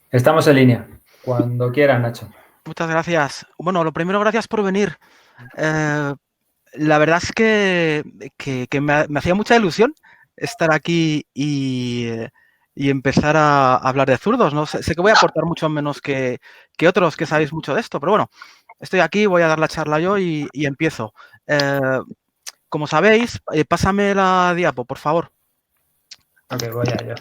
Estamos en línea. Cuando quieras, Nacho. Muchas gracias. Bueno, lo primero, gracias por venir. La verdad es que me hacía mucha ilusión estar aquí y empezar a hablar de zurdos. ¿No? Sé que voy a aportar mucho menos que otros que sabéis mucho de esto, pero bueno, estoy aquí, voy a dar la charla yo y empiezo. Como sabéis, pásame la diapo, por favor. Ok, voy a ello.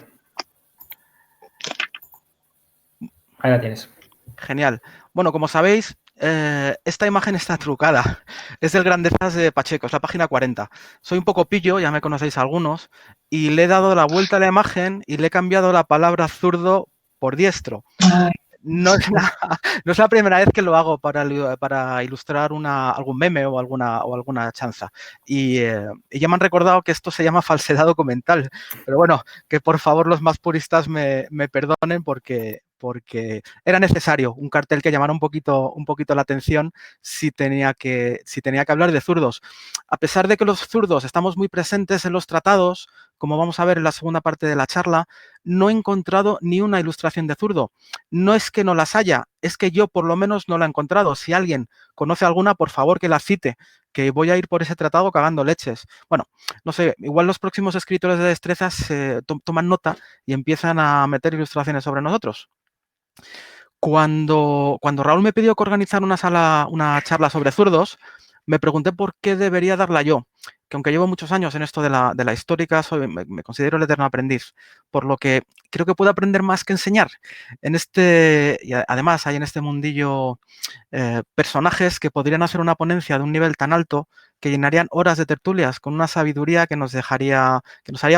Ahí la tienes. Genial. Bueno, como sabéis, esta imagen está trucada. Es del Grandezas de Pacheco, es la página 40. Soy un poco pillo, ya me conocéis algunos, y le he dado la vuelta a la imagen y le he cambiado la palabra zurdo por diestro. No es, no es la primera vez que lo hago para ilustrar algún meme o alguna chanza. Y ya me han recordado que esto se llama falsedad documental. Pero bueno, que por favor los más puristas me perdonen porque era necesario un cartel que llamara un poquito la atención si tenía que hablar de zurdos. A pesar de que los zurdos estamos muy presentes en los tratados, como vamos a ver en la segunda parte de la charla, no he encontrado ni una ilustración de zurdo. No es que no las haya, es que yo por lo menos no la he encontrado. Si alguien conoce alguna, por favor que la cite, que voy a ir por ese tratado cagando leches. Bueno, no sé, igual los próximos escritores de destrezas toman nota y empiezan a meter ilustraciones sobre nosotros. Cuando Raúl me pidió que organizara una charla sobre zurdos, me pregunté por qué debería darla yo, que aunque llevo muchos años en esto de la histórica, me considero el eterno aprendiz, por lo que creo que puedo aprender más que enseñar. Y además hay en este mundillo personajes que podrían hacer una ponencia de un nivel tan alto que llenarían horas de tertulias con una sabiduría que nos haría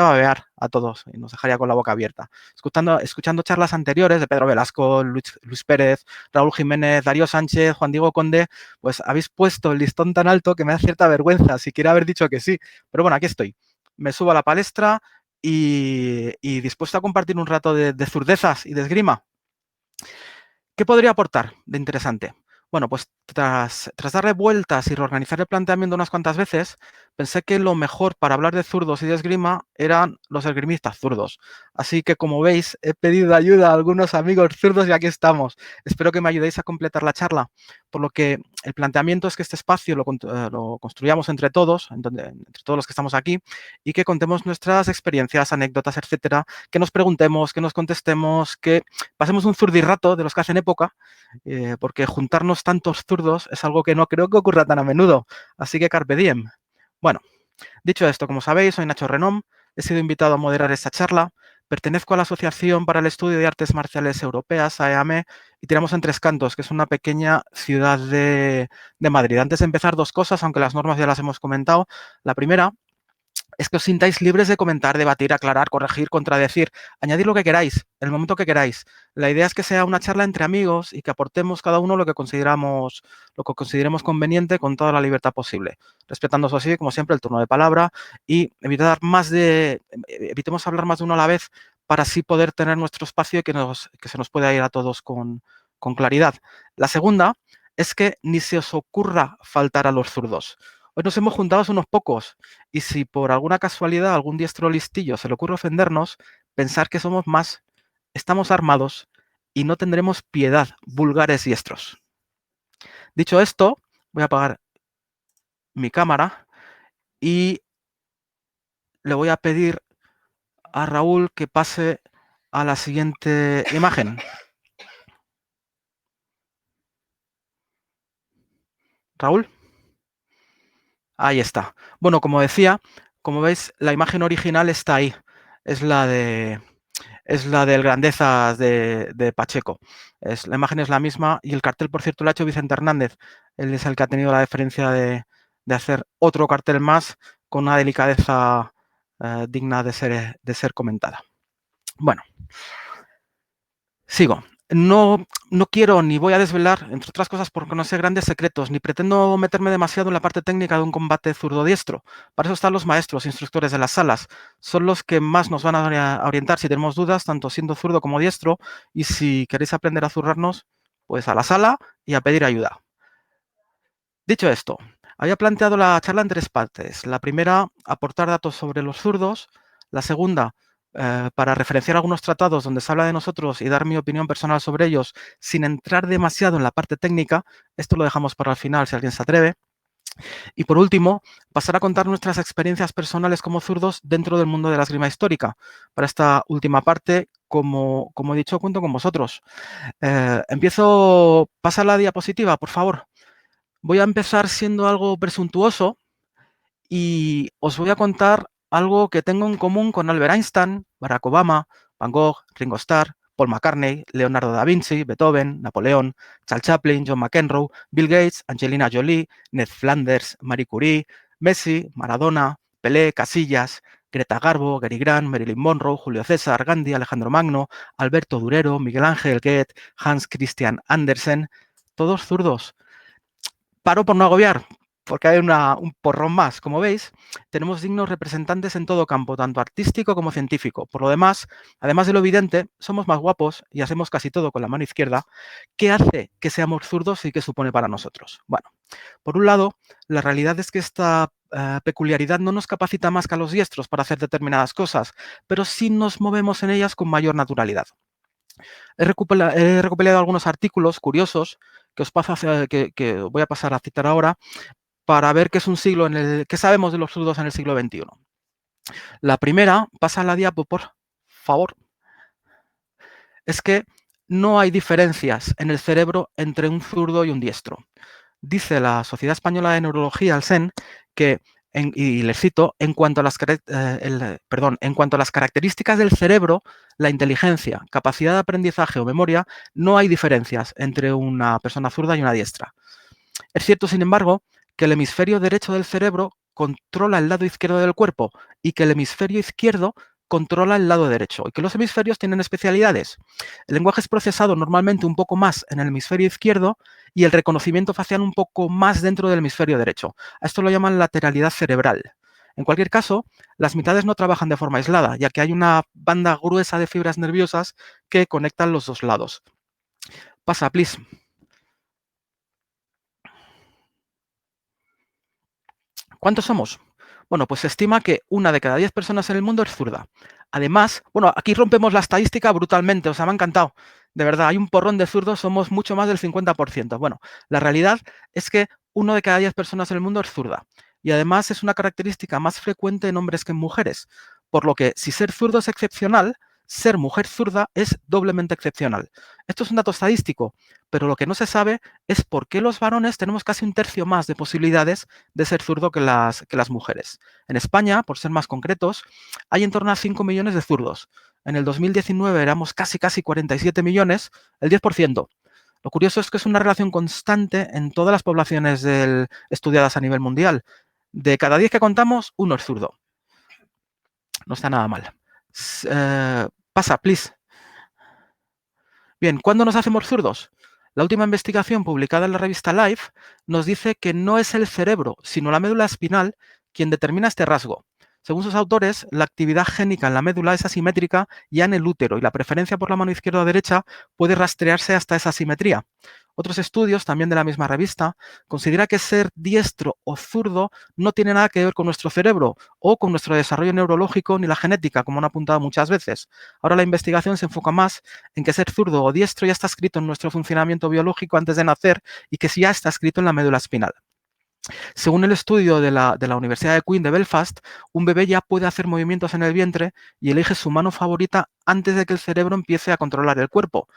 babear a todos y nos dejaría con la boca abierta. Escuchando charlas anteriores de Pedro Velasco, Luis Pérez, Raúl Jiménez, Darío Sánchez, Juan Diego Conde, pues habéis puesto el listón tan alto que me da cierta vergüenza siquiera haber dicho que sí. Pero bueno, aquí estoy. Me subo a la palestra y dispuesto a compartir un rato de zurdezas y de esgrima. ¿Qué podría aportar de interesante? Bueno, pues tras darle vueltas y reorganizar el planteamiento unas cuantas veces, pensé que lo mejor para hablar de zurdos y de esgrima eran los esgrimistas zurdos. Así que, como veis, he pedido ayuda a algunos amigos zurdos y aquí estamos. Espero que me ayudéis a completar la charla. Por lo que el planteamiento es que este espacio lo construyamos entre todos los que estamos aquí, y que contemos nuestras experiencias, anécdotas, etcétera, que nos preguntemos, que nos contestemos, que pasemos un zurdirrato de los que hacen época, porque juntarnos tantos zurdos es algo que no creo que ocurra tan a menudo. Así que carpe diem. Bueno, dicho esto, como sabéis, soy Nacho Renom, he sido invitado a moderar esta charla, pertenezco a la Asociación para el Estudio de Artes Marciales Europeas, AEAME, y tiramos en Tres Cantos, que es una pequeña ciudad de Madrid. Antes de empezar, dos cosas, aunque las normas ya las hemos comentado. La primera es que os sintáis libres de comentar, debatir, aclarar, corregir, contradecir, añadir lo que queráis, en el momento que queráis. La idea es que sea una charla entre amigos y que aportemos cada uno lo que consideremos conveniente con toda la libertad posible, respetando eso así, como siempre, el turno de palabra y evitemos hablar más de uno a la vez para así poder tener nuestro espacio y que se nos pueda ir a todos con claridad. La segunda es que ni se os ocurra faltar a los zurdos. Hoy nos hemos juntado unos pocos y si por alguna casualidad algún diestro listillo se le ocurre ofendernos, pensar que somos más, estamos armados y no tendremos piedad, vulgares diestros. Dicho esto, voy a apagar mi cámara y le voy a pedir a Raúl que pase a la siguiente imagen. Raúl, ahí está. Bueno, como decía, como veis, la imagen original está ahí. Es la del Grandezas de Pacheco. La imagen es la misma y el cartel, por cierto, lo ha hecho Vicente Hernández. Él es el que ha tenido la deferencia de hacer otro cartel más con una delicadeza digna de ser comentada. Bueno, sigo. No quiero ni voy a desvelar, entre otras cosas, porque no sé grandes secretos, ni pretendo meterme demasiado en la parte técnica de un combate zurdo-diestro. Para eso están los maestros, instructores de las salas. Son los que más nos van a orientar si tenemos dudas, tanto siendo zurdo como diestro. Y si queréis aprender a zurrarnos, pues a la sala y a pedir ayuda. Dicho esto, había planteado la charla en tres partes. La primera, aportar datos sobre los zurdos. La segunda, para referenciar algunos tratados donde se habla de nosotros y dar mi opinión personal sobre ellos sin entrar demasiado en la parte técnica. Esto lo dejamos para el final si alguien se atreve. Y por último, pasar a contar nuestras experiencias personales como zurdos dentro del mundo de la esgrima histórica. Para esta última parte, como he dicho, cuento con vosotros. Pasa la diapositiva, por favor. Voy a empezar siendo algo presuntuoso y os voy a contar algo que tengo en común con Albert Einstein, Barack Obama, Van Gogh, Ringo Starr, Paul McCartney, Leonardo da Vinci, Beethoven, Napoleón, Charles Chaplin, John McEnroe, Bill Gates, Angelina Jolie, Ned Flanders, Marie Curie, Messi, Maradona, Pelé, Casillas, Greta Garbo, Gary Grant, Marilyn Monroe, Julio César, Gandhi, Alejandro Magno, Alberto Durero, Miguel Ángel Goethe, Hans Christian Andersen, todos zurdos. Paro por no agobiar, porque hay un porrón más. Como veis, tenemos dignos representantes en todo campo, tanto artístico como científico. Por lo demás, además de lo evidente, somos más guapos y hacemos casi todo con la mano izquierda. ¿Qué hace que seamos zurdos y qué supone para nosotros? Bueno, por un lado, la realidad es que esta peculiaridad no nos capacita más que a los diestros para hacer determinadas cosas, pero sí nos movemos en ellas con mayor naturalidad. He recopilado algunos artículos curiosos que voy a pasar a citar ahora para ver qué es un siglo qué sabemos de los zurdos en el siglo XXI. La primera, pasa la diapo, por favor, es que no hay diferencias en el cerebro entre un zurdo y un diestro. Dice la Sociedad Española de Neurología, el SEN, que, y les cito, en cuanto a las características del cerebro, la inteligencia, capacidad de aprendizaje o memoria, no hay diferencias entre una persona zurda y una diestra. Es cierto, sin embargo, que el hemisferio derecho del cerebro controla el lado izquierdo del cuerpo y que el hemisferio izquierdo controla el lado derecho y que los hemisferios tienen especialidades. El lenguaje es procesado normalmente un poco más en el hemisferio izquierdo y el reconocimiento facial un poco más dentro del hemisferio derecho. A esto lo llaman lateralidad cerebral. En cualquier caso, las mitades no trabajan de forma aislada, ya que hay una banda gruesa de fibras nerviosas que conectan los dos lados. Pasa, please. ¿Cuántos somos? Bueno, pues se estima que 1 de cada 10 personas en el mundo es zurda. Además, bueno, aquí rompemos la estadística brutalmente, o sea, me ha encantado. De verdad, hay un porrón de zurdos, somos mucho más del 50%. Bueno, la realidad es que 1 de cada 10 personas en el mundo es zurda. Y además es una característica más frecuente en hombres que en mujeres. Por lo que, si ser zurdo es excepcional, ser mujer zurda es doblemente excepcional. Esto es un dato estadístico, pero lo que no se sabe es por qué los varones tenemos casi 1/3 más de posibilidades de ser zurdo que las mujeres. En España, por ser más concretos, hay en torno a 5 millones de zurdos. En el 2019 éramos casi 47 millones, el 10%. Lo curioso es que es una relación constante en todas las poblaciones estudiadas a nivel mundial. De cada 10 que contamos, 1 es zurdo. No está nada mal. Pasa, please. Bien, ¿cuándo nos hacemos zurdos? La última investigación publicada en la revista Life nos dice que no es el cerebro, sino la médula espinal quien determina este rasgo. Según sus autores, la actividad génica en la médula es asimétrica ya en el útero y la preferencia por la mano izquierda o derecha puede rastrearse hasta esa asimetría. Otros estudios, también de la misma revista, considera que ser diestro o zurdo no tiene nada que ver con nuestro cerebro o con nuestro desarrollo neurológico ni la genética, como han apuntado muchas veces. Ahora la investigación se enfoca más en que ser zurdo o diestro ya está escrito en nuestro funcionamiento biológico antes de nacer y que ya está escrito en la médula espinal. Según el estudio de la Universidad de Queen de Belfast, un bebé ya puede hacer movimientos en el vientre y elige su mano favorita antes de que el cerebro empiece a controlar el cuerpo.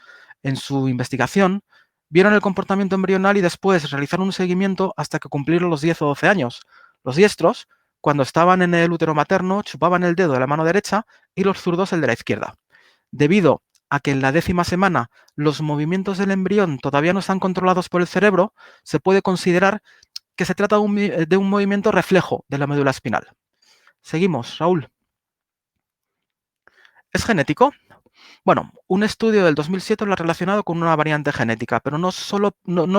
En su investigación, vieron el comportamiento embrional y después realizaron un seguimiento hasta que cumplieron los 10 o 12 años. Los diestros, cuando estaban en el útero materno, chupaban el dedo de la mano derecha y los zurdos el de la izquierda. Debido a que en la 10ª semana los movimientos del embrión todavía no están controlados por el cerebro, se puede considerar que se trata de un movimiento reflejo de la médula espinal. Seguimos, Raúl. ¿Es genético? Bueno, un estudio del 2007 lo ha relacionado con una variante genética, pero no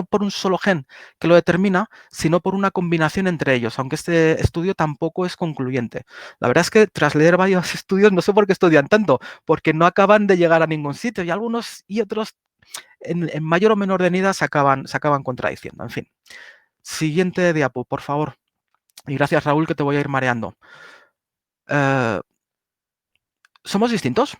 por un solo gen que lo determina, sino por una combinación entre ellos, aunque este estudio tampoco es concluyente. La verdad es que tras leer varios estudios, no sé por qué estudian tanto, porque no acaban de llegar a ningún sitio y algunos y otros en mayor o menor medida se acaban contradiciendo. En fin. Siguiente diapo, por favor. Y gracias, Raúl, que te voy a ir mareando. ¿Somos distintos?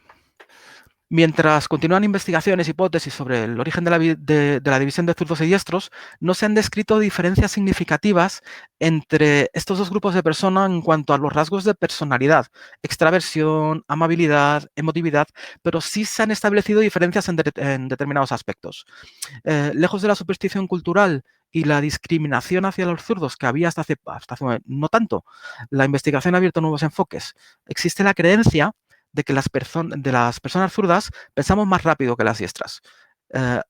Mientras continúan investigaciones, hipótesis sobre el origen de la división de zurdos y diestros, no se han descrito diferencias significativas entre estos dos grupos de personas en cuanto a los rasgos de personalidad, extraversión, amabilidad, emotividad, pero sí se han establecido diferencias en determinados aspectos. Lejos de la superstición cultural y la discriminación hacia los zurdos que había hasta hace no tanto, la investigación ha abierto nuevos enfoques. Existe la creencia de que las personas zurdas pensamos más rápido que las diestras.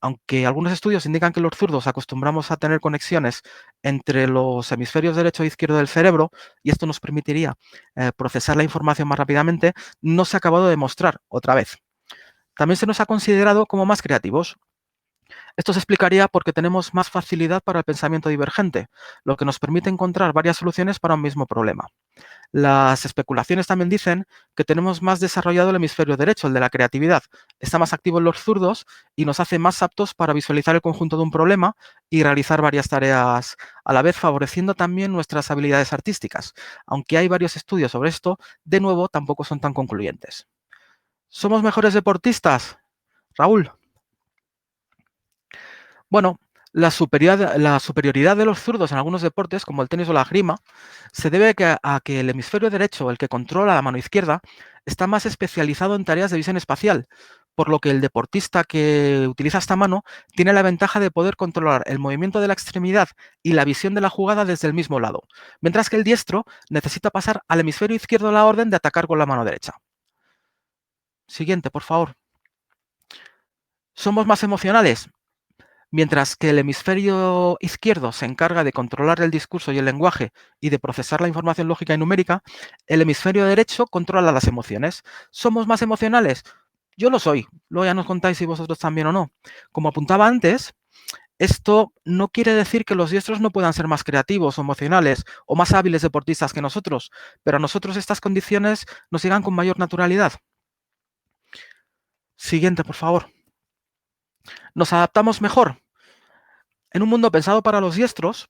Aunque algunos estudios indican que los zurdos acostumbramos a tener conexiones entre los hemisferios derecho e izquierdo del cerebro, y esto nos permitiría procesar la información más rápidamente, no se ha acabado de demostrar otra vez. También se nos ha considerado como más creativos. Esto se explicaría porque tenemos más facilidad para el pensamiento divergente, lo que nos permite encontrar varias soluciones para un mismo problema. Las especulaciones también dicen que tenemos más desarrollado el hemisferio derecho, el de la creatividad. Está más activo en los zurdos y nos hace más aptos para visualizar el conjunto de un problema y realizar varias tareas a la vez, favoreciendo también nuestras habilidades artísticas. Aunque hay varios estudios sobre esto, de nuevo tampoco son tan concluyentes. ¿Somos mejores deportistas, Raúl? Bueno, la superioridad de los zurdos en algunos deportes, como el tenis o la esgrima, se debe a que el hemisferio derecho, el que controla la mano izquierda, está más especializado en tareas de visión espacial, por lo que el deportista que utiliza esta mano tiene la ventaja de poder controlar el movimiento de la extremidad y la visión de la jugada desde el mismo lado, mientras que el diestro necesita pasar al hemisferio izquierdo la orden de atacar con la mano derecha. Siguiente, por favor. ¿Somos más emocionales? Mientras que el hemisferio izquierdo se encarga de controlar el discurso y el lenguaje y de procesar la información lógica y numérica, el hemisferio derecho controla las emociones. ¿Somos más emocionales? Yo lo soy. Luego ya nos contáis si vosotros también o no. Como apuntaba antes, esto no quiere decir que los diestros no puedan ser más creativos o emocionales o más hábiles deportistas que nosotros, pero a nosotros estas condiciones nos llegan con mayor naturalidad. Siguiente, por favor. ¿Nos adaptamos mejor? En un mundo pensado para los diestros,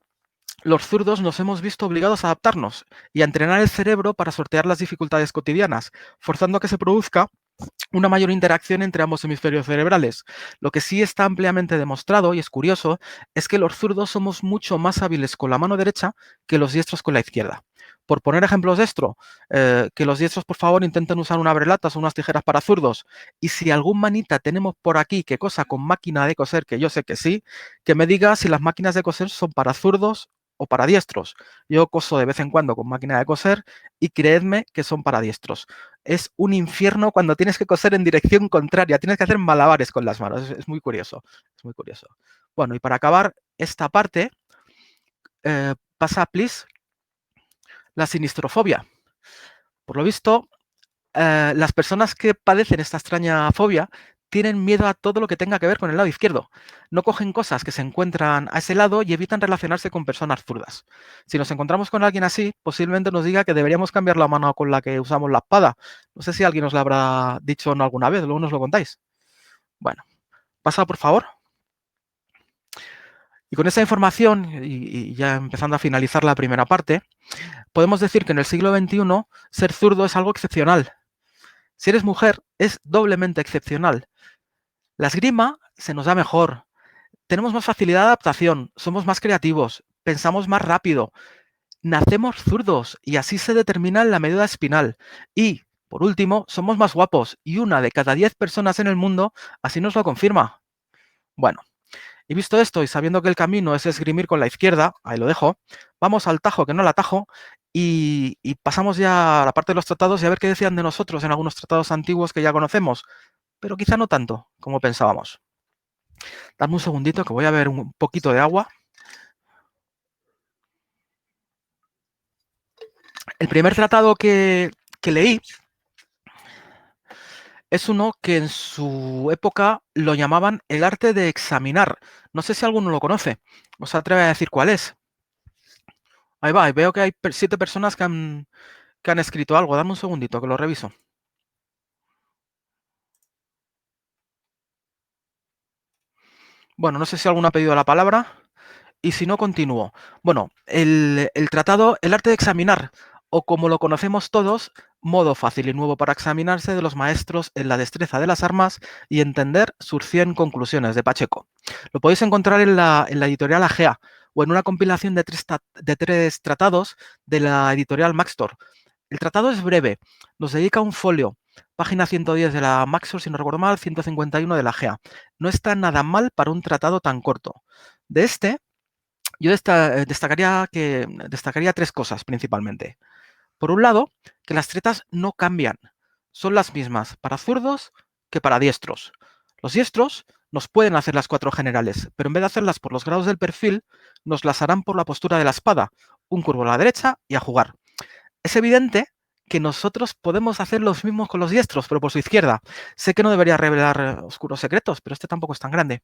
los zurdos nos hemos visto obligados a adaptarnos y a entrenar el cerebro para sortear las dificultades cotidianas, forzando a que se produzca una mayor interacción entre ambos hemisferios cerebrales. Lo que sí está ampliamente demostrado, y es curioso, es que los zurdos somos mucho más hábiles con la mano derecha que los diestros con la izquierda. Por poner ejemplos de esto, que los diestros, por favor, intenten usar un abrelatas o unas tijeras para zurdos. Y si algún manita tenemos por aquí que cosa con máquina de coser, que yo sé que sí, que me diga si las máquinas de coser son para zurdos o para diestros. Yo coso de vez en cuando con máquina de coser y creedme que son para diestros. Es un infierno cuando tienes que coser en dirección contraria, tienes que hacer malabares con las manos, es muy curioso, es muy curioso. Bueno, y para acabar esta parte, pasa, please, la sinistrofobia. Por lo visto, las personas que padecen esta extraña fobia tienen miedo a todo lo que tenga que ver con el lado izquierdo. No cogen cosas que se encuentran a ese lado y evitan relacionarse con personas zurdas. Si nos encontramos con alguien así, posiblemente nos diga que deberíamos cambiar la mano con la que usamos la espada. No sé si alguien os lo habrá dicho no alguna vez, luego nos lo contáis. Bueno, pasa por favor. Y con esa información, y ya empezando a finalizar la primera parte, podemos decir que en el siglo XXI ser zurdo es algo excepcional. Si eres mujer, es doblemente excepcional. La esgrima se nos da mejor, tenemos más facilidad de adaptación, somos más creativos, pensamos más rápido, nacemos zurdos y así se determina la médula espinal. Y, por último, somos más guapos y una de cada 10 personas en el mundo así nos lo confirma. Bueno, y visto esto y sabiendo que el camino es esgrimir con la izquierda, ahí lo dejo, vamos al tajo que no al atajo y pasamos ya a la parte de los tratados y a ver qué decían de nosotros en algunos tratados antiguos que ya conocemos, pero quizá no tanto como pensábamos. Dame un segundito que voy a beber un poquito de agua. El primer tratado que leí es uno que en su época lo llamaban el arte de examinar. No sé si alguno lo conoce. ¿Os atreve a decir cuál es? Ahí va, y veo que hay 7 personas que han escrito algo. Dame un segundito que lo reviso. Bueno, no sé si alguno ha pedido la palabra y si no, continúo. Bueno, el tratado, el arte de examinar, o como lo conocemos todos, modo fácil y nuevo para examinarse de los maestros en la destreza de las armas y entender sus 100 conclusiones de Pacheco. Lo podéis encontrar en la editorial AGEA o en una compilación de tres tratados de la editorial Maxtor. El tratado es breve, nos dedica un folio, página 110 de la Maxtor, si no recuerdo mal, 151 de la AGEA. No está nada mal para un tratado tan corto. De yo destacaría tres cosas principalmente. Por un lado, que las tretas no cambian, son las mismas para zurdos que para diestros. Los diestros nos pueden hacer las 4 generales, pero en vez de hacerlas por los grados del perfil, nos las harán por la postura de la espada, un curvo a la derecha y a jugar. Es evidente que nosotros podemos hacer los mismos con los diestros, pero por su izquierda. Sé que no debería revelar oscuros secretos, pero este tampoco es tan grande.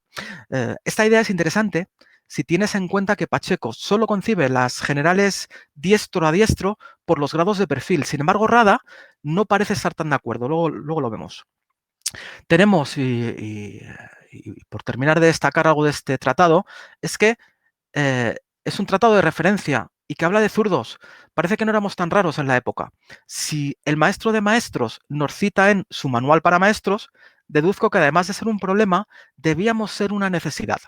Esta idea es interesante si tienes en cuenta que Pacheco solo concibe las generales diestro a diestro por los grados de perfil. Sin embargo, Rada no parece estar tan de acuerdo. Luego lo vemos. Tenemos, y por terminar de destacar algo de este tratado, es que es un tratado de referencia y que habla de zurdos. Parece que no éramos tan raros en la época. Si el maestro de maestros nos cita en su manual para maestros, deduzco que además de ser un problema, debíamos ser una necesidad.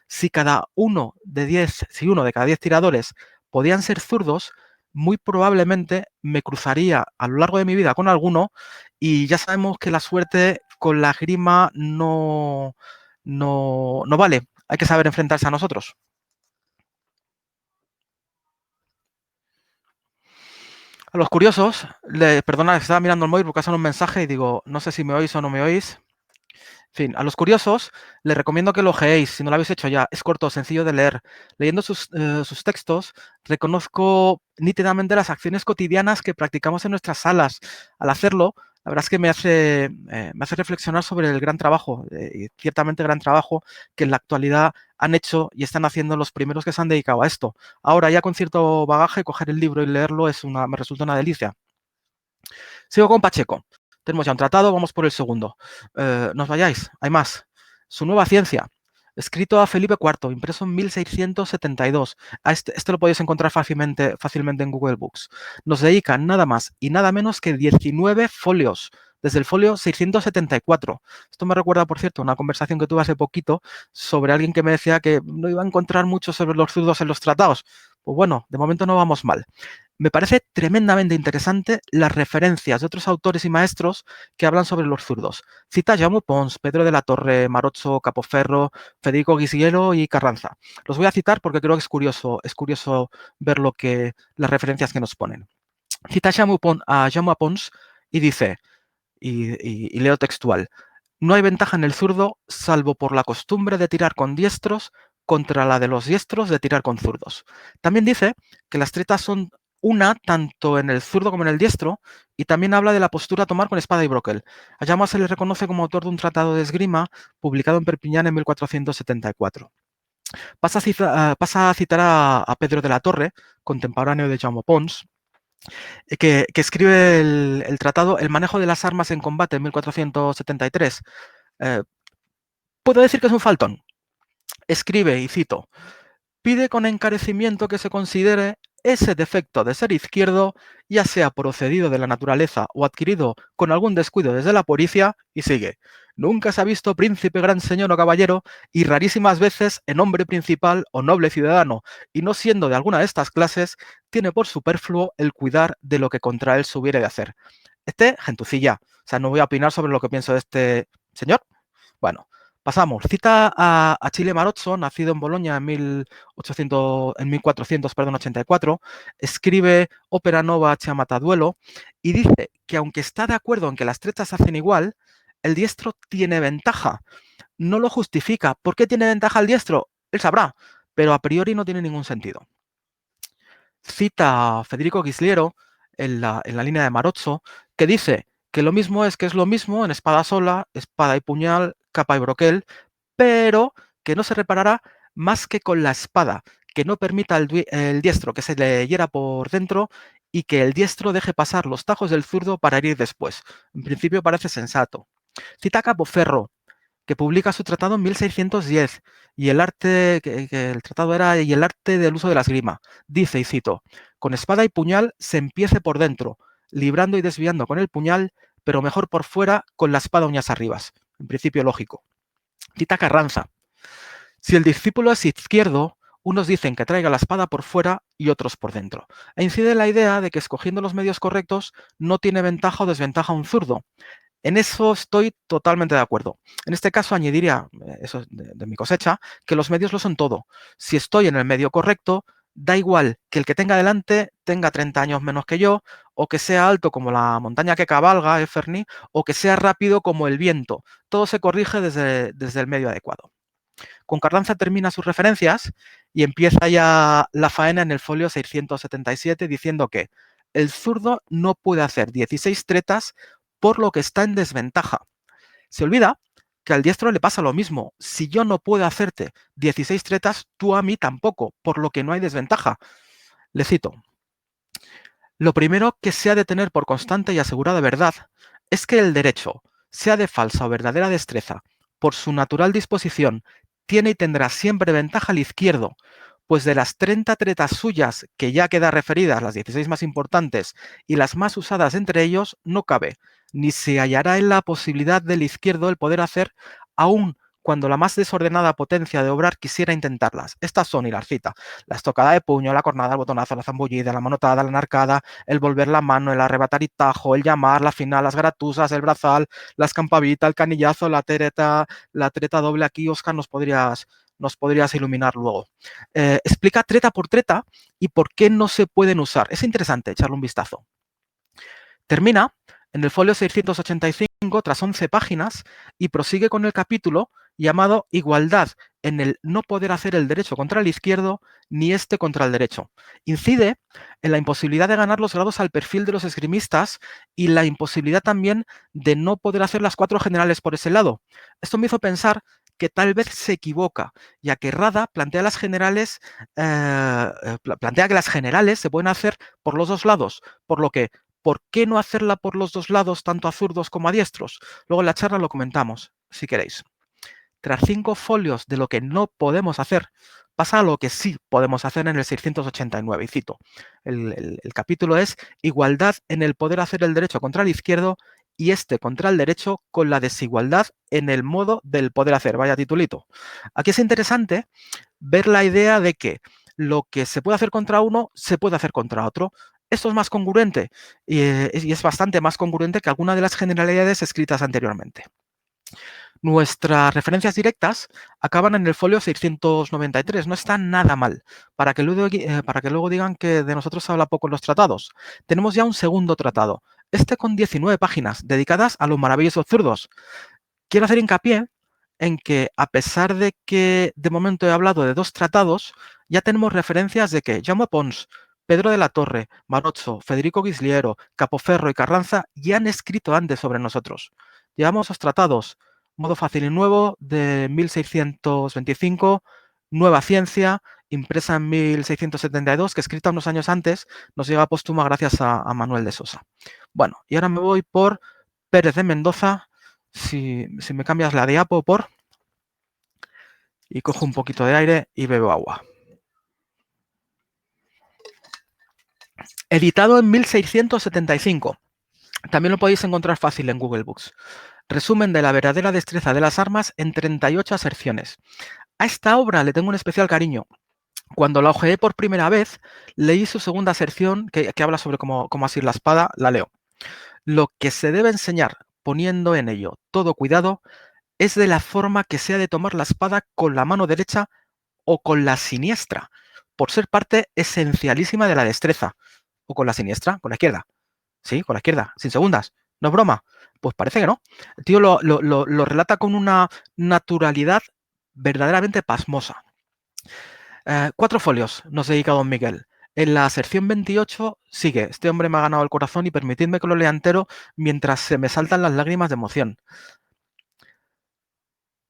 Si uno de cada 10 tiradores podían ser zurdos, muy probablemente me cruzaría a lo largo de mi vida con alguno y ya sabemos que la suerte con la grima no vale. Hay que saber enfrentarse a nosotros. A los curiosos, perdona, estaba mirando el móvil porque pasan un mensaje y digo, no sé si me oís o no me oís. En fin, a los curiosos les recomiendo que lo ojeéis, si no lo habéis hecho ya. Es corto, sencillo de leer. Leyendo sus textos, reconozco nítidamente las acciones cotidianas que practicamos en nuestras salas. Al hacerlo, la verdad es que me hace reflexionar sobre el gran trabajo, y ciertamente gran trabajo, que en la actualidad han hecho y están haciendo los primeros que se han dedicado a esto. Ahora, ya con cierto bagaje, coger el libro y leerlo me resulta una delicia. Sigo con Pacheco. Tenemos ya un tratado, vamos por el segundo. No os vayáis, hay más. Su nueva ciencia, escrito a Felipe IV, impreso en 1672. Este lo podéis encontrar fácilmente en Google Books. Nos dedica nada más y nada menos que 19 folios, desde el folio 674. Esto me recuerda, por cierto, una conversación que tuve hace poquito sobre alguien que me decía que no iba a encontrar mucho sobre los zurdos en los tratados. Pues bueno, de momento no vamos mal. Me parece tremendamente interesante las referencias de otros autores y maestros que hablan sobre los zurdos. Cita Jaume Pons, Pedro de la Torre, Marozzo, Capoferro, Federico Guisiero y Carranza. Los voy a citar porque creo que es curioso ver las referencias que nos ponen. Cita a Jaume Pons y dice, y leo textual, no hay ventaja en el zurdo salvo por la costumbre de tirar con diestros contra la de los diestros de tirar con zurdos. También dice que las tretas son una tanto en el zurdo como en el diestro, y también habla de la postura a tomar con espada y broquel. A Llama se le reconoce como autor de un tratado de esgrima publicado en Perpiñán en 1474. Pasa a citar a Pedro de la Torre, contemporáneo de Jaume Pons, que escribe el tratado El manejo de las armas en combate en 1473. Puedo decir que es un faltón. Escribe, y cito, pide con encarecimiento que se considere ese defecto de ser izquierdo, ya sea procedido de la naturaleza o adquirido con algún descuido desde la pericia, y sigue. Nunca se ha visto príncipe, gran señor o caballero, y rarísimas veces en hombre principal o noble ciudadano, y no siendo de alguna de estas clases, tiene por superfluo el cuidar de lo que contra él se hubiere de hacer. Gentucilla. O sea, no voy a opinar sobre lo que pienso de este señor. Bueno, pasamos. Cita a Achille Marozzo, nacido en Bolonia en 1484, escribe Ópera Nova Chiamataduelo y dice que aunque está de acuerdo en que las trechas hacen igual, el diestro tiene ventaja. No lo justifica. ¿Por qué tiene ventaja el diestro? Él sabrá, pero a priori no tiene ningún sentido. Cita a Federico Guisliero en la línea de Marozzo, que dice que lo mismo es que es lo mismo en espada sola, espada y puñal, capa y broquel, pero que no se reparará más que con la espada, que no permita el diestro que se le hiera por dentro y que el diestro deje pasar los tajos del zurdo para herir después. En principio parece sensato. Cita a Capoferro, que publica su tratado en 1610, y el arte, que el tratado era y el arte del uso de la esgrima. Dice, y cito, con espada y puñal se empiece por dentro, librando y desviando con el puñal, pero mejor por fuera con la espada uñas arribas. En principio lógico. Cita Carranza. Si el discípulo es izquierdo, unos dicen que traiga la espada por fuera y otros por dentro. E incide la idea de que escogiendo los medios correctos no tiene ventaja o desventaja un zurdo. En eso estoy totalmente de acuerdo. En este caso añadiría, eso de mi cosecha, que los medios lo son todo. Si estoy en el medio correcto, da igual que el que tenga delante tenga 30 años menos que yo, o que sea alto como la montaña que cabalga, Fernie, o que sea rápido como el viento. Todo se corrige desde el medio adecuado. Con Carranza termina sus referencias y empieza ya la faena en el folio 677 diciendo que el zurdo no puede hacer 16 tretas por lo que está en desventaja. Se olvida que al diestro le pasa lo mismo. Si yo no puedo hacerte 16 tretas, tú a mí tampoco, por lo que no hay desventaja. Le cito. Lo primero que se ha de tener por constante y asegurada verdad es que el derecho, sea de falsa o verdadera destreza, por su natural disposición, tiene y tendrá siempre ventaja al izquierdo, pues de las 30 tretas suyas que ya quedan referidas, las 16 más importantes y las más usadas entre ellos, no cabe, ni se hallará en la posibilidad del izquierdo el poder hacer, aún cuando la más desordenada potencia de obrar quisiera intentarlas. Estas son, y las cita, la estocada de puño, la cornada, el botonazo, la zambullida, la manotada, la enarcada, el volver la mano, el arrebatar y tajo, el llamar, la final, las gratusas, el brazal, la escampavita, el canillazo, la treta doble. Aquí, Óscar, nos podrías iluminar luego. Explica treta por treta y por qué no se pueden usar. Es interesante echarle un vistazo. Termina en el folio 685 tras 11 páginas y prosigue con el capítulo llamado Igualdad en el no poder hacer el derecho contra el izquierdo ni este contra el derecho. Incide en la imposibilidad de ganar los grados al perfil de los esgrimistas y la imposibilidad también de no poder hacer las 4 generales por ese lado. Esto me hizo pensar que tal vez se equivoca, ya que Rada plantea las generales, plantea que las generales se pueden hacer por los dos lados, por lo que ¿por qué no hacerla por los dos lados, tanto a zurdos como a diestros? Luego en la charla lo comentamos, si queréis. Tras 5 folios de lo que no podemos hacer, pasa a lo que sí podemos hacer en el 689. Y cito, el capítulo es Igualdad en el poder hacer el derecho contra el izquierdo y este contra el derecho con la desigualdad en el modo del poder hacer. Vaya titulito. Aquí es interesante ver la idea de que lo que se puede hacer contra uno, se puede hacer contra otro. Esto es más congruente y es bastante más congruente que alguna de las generalidades escritas anteriormente. Nuestras referencias directas acaban en el folio 693, no está nada mal, para que luego digan que de nosotros habla poco en los tratados. Tenemos ya un segundo tratado, este con 19 páginas, dedicadas a los maravillosos zurdos. Quiero hacer hincapié en que, a pesar de que de momento he hablado de 2 tratados, ya tenemos referencias de que Jaume Pons, Pedro de la Torre, Marozzo, Federico Guisliero, Capoferro y Carranza ya han escrito antes sobre nosotros. Llevamos los tratados Modo Fácil y Nuevo de 1625, Nueva Ciencia, impresa en 1672, que escrita unos años antes, nos llega póstuma gracias a Manuel de Sosa. Bueno, y ahora me voy por Pérez de Mendoza. Si me cambias la diapo por... Y cojo un poquito de aire y bebo agua. Editado en 1675. También lo podéis encontrar fácil en Google Books. Resumen de la verdadera destreza de las armas en 38 aserciones. A esta obra le tengo un especial cariño. Cuando la hojeé por primera vez, leí su segunda aserción que habla sobre cómo asir la espada. La leo. Lo que se debe enseñar, poniendo en ello todo cuidado, es de la forma que se ha de tomar la espada con la mano derecha o con la siniestra, por ser parte esencialísima de la destreza. O con la siniestra, con la izquierda. Sí, con la izquierda, sin segundas. ¿No es broma? Pues parece que no. El tío lo relata con una naturalidad verdaderamente pasmosa. 4 folios nos dedica don Miguel. En la sección 28 sigue, este hombre me ha ganado el corazón y permitidme que lo lea entero mientras se me saltan las lágrimas de emoción.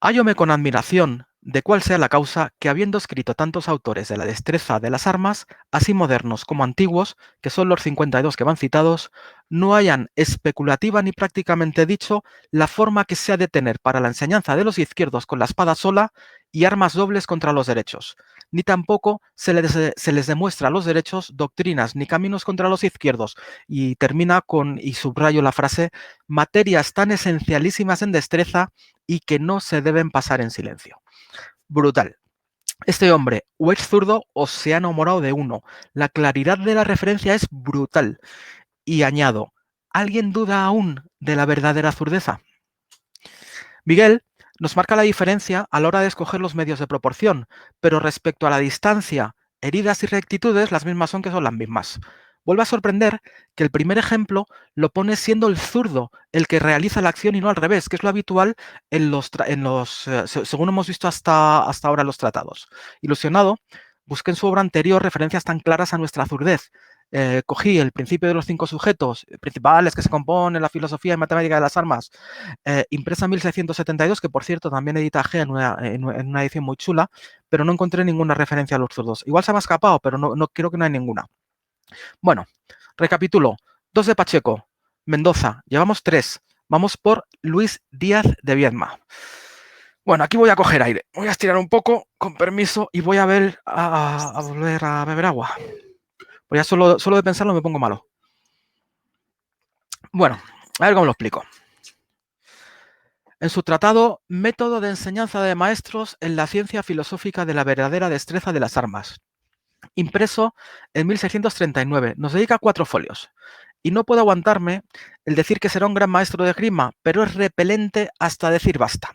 Hállome con admiración de cuál sea la causa que, habiendo escrito tantos autores de la destreza de las armas, así modernos como antiguos, que son los 52 que van citados, no hayan especulativa ni prácticamente dicho la forma que se ha de tener para la enseñanza de los izquierdos con la espada sola y armas dobles contra los derechos, ni tampoco se les demuestra a los derechos doctrinas ni caminos contra los izquierdos, y termina con, y subrayo la frase, materias tan esencialísimas en destreza y que no se deben pasar en silencio. Brutal. Este hombre o es zurdo o se ha enamorado de uno. La claridad de la referencia es brutal. Y añado, ¿alguien duda aún de la verdadera zurdeza? Miguel nos marca la diferencia a la hora de escoger los medios de proporción, pero respecto a la distancia, heridas y rectitudes, las mismas son que son las mismas. Vuelve a sorprender que el primer ejemplo lo pone siendo el zurdo el que realiza la acción y no al revés, que es lo habitual según hemos visto hasta ahora en los tratados. Ilusionado, busqué en su obra anterior referencias tan claras a nuestra zurdez. Cogí el principio de los 5 sujetos principales que se componen la filosofía y matemática de las armas, impresa en 1672, que por cierto también edita G en una edición muy chula, pero no encontré ninguna referencia a los zurdos. Igual se me ha escapado, pero no creo que no hay ninguna. Bueno, recapitulo. 2 de Pacheco, Mendoza, llevamos 3. Vamos por Luis Díaz de Viedma. Bueno, aquí voy a coger aire. Voy a estirar un poco, con permiso, y voy a volver a beber agua. Pues ya solo de pensarlo me pongo malo. Bueno, a ver cómo lo explico. En su tratado Método de enseñanza de maestros en la ciencia filosófica de la verdadera destreza de las armas, impreso en 1639, nos dedica 4 folios. Y no puedo aguantarme el decir que será un gran maestro de esgrima, pero es repelente hasta decir basta.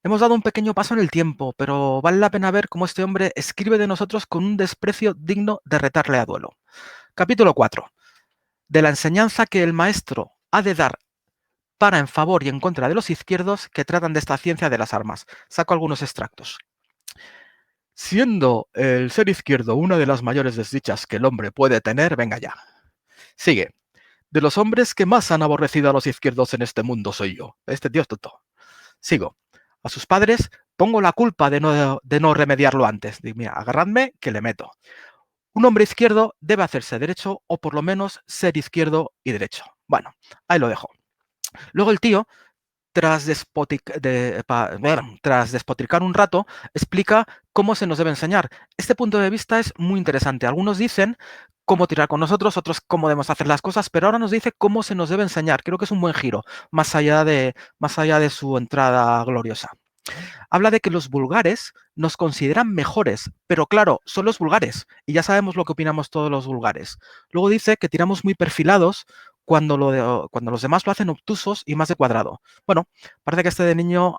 Hemos dado un pequeño paso en el tiempo, pero vale la pena ver cómo este hombre escribe de nosotros con un desprecio digno de retarle a duelo. Capítulo 4. De la enseñanza que el maestro ha de dar para en favor y en contra de los izquierdos que tratan de esta ciencia de las armas. Saco algunos extractos. Siendo el ser izquierdo una de las mayores desdichas que el hombre puede tener, venga ya. Sigue. De los hombres que más han aborrecido a los izquierdos en este mundo soy yo. Este tío es tonto. Sigo. A sus padres pongo la culpa de no remediarlo antes. Digo, mira, agarradme que le meto. Un hombre izquierdo debe hacerse derecho o por lo menos ser izquierdo y derecho. Bueno, ahí lo dejo. Luego el tío, tras despotricar un rato, explica cómo se nos debe enseñar. Este punto de vista es muy interesante. Algunos dicen cómo tirar con nosotros, otros cómo debemos hacer las cosas, pero ahora nos dice cómo se nos debe enseñar. Creo que es un buen giro, más allá de su entrada gloriosa. Habla de que los vulgares nos consideran mejores, pero claro, son los vulgares, y ya sabemos lo que opinamos todos los vulgares. Luego dice que tiramos muy perfilados cuando los demás lo hacen obtusos y más de cuadrado. Bueno, parece que este de niño,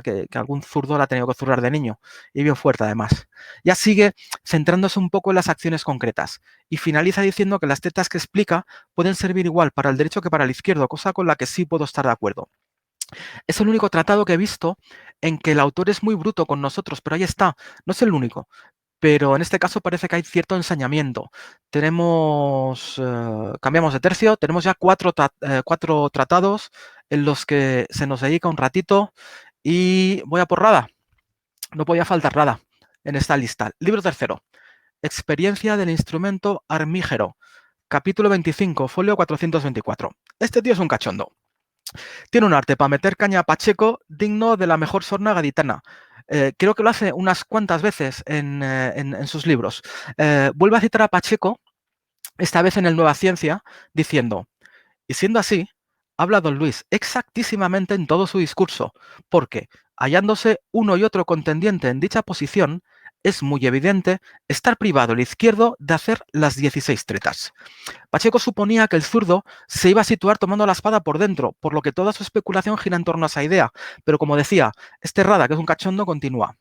que algún zurdo la ha tenido que zurrar de niño, y bien fuerte además. Ya sigue centrándose un poco en las acciones concretas, y finaliza diciendo que las tetas que explica pueden servir igual para el derecho que para el izquierdo, cosa con la que sí puedo estar de acuerdo. Es el único tratado que he visto en que el autor es muy bruto con nosotros, pero ahí está, no es el único. Pero en este caso parece que hay cierto ensañamiento. Cambiamos de tercio, tenemos ya 4 tratados en los que se nos dedica un ratito y voy a por Rada. No podía faltar Rada en esta lista. Libro tercero, Experiencia del instrumento armígero, capítulo 25, folio 424. Este tío es un cachondo. Tiene un arte para meter caña a Pacheco digno de la mejor sorna gaditana. Creo que lo hace unas cuantas veces en sus libros. Vuelve a citar a Pacheco, esta vez en el Nueva Ciencia, diciendo, y siendo así, habla don Luis exactísimamente en todo su discurso, porque, hallándose uno y otro contendiente en dicha posición, es muy evidente estar privado el izquierdo de hacer las 16 tretas. Pacheco suponía que el zurdo se iba a situar tomando la espada por dentro, por lo que toda su especulación gira en torno a esa idea. Pero como decía, este Rada, que es un cachondo, continúa.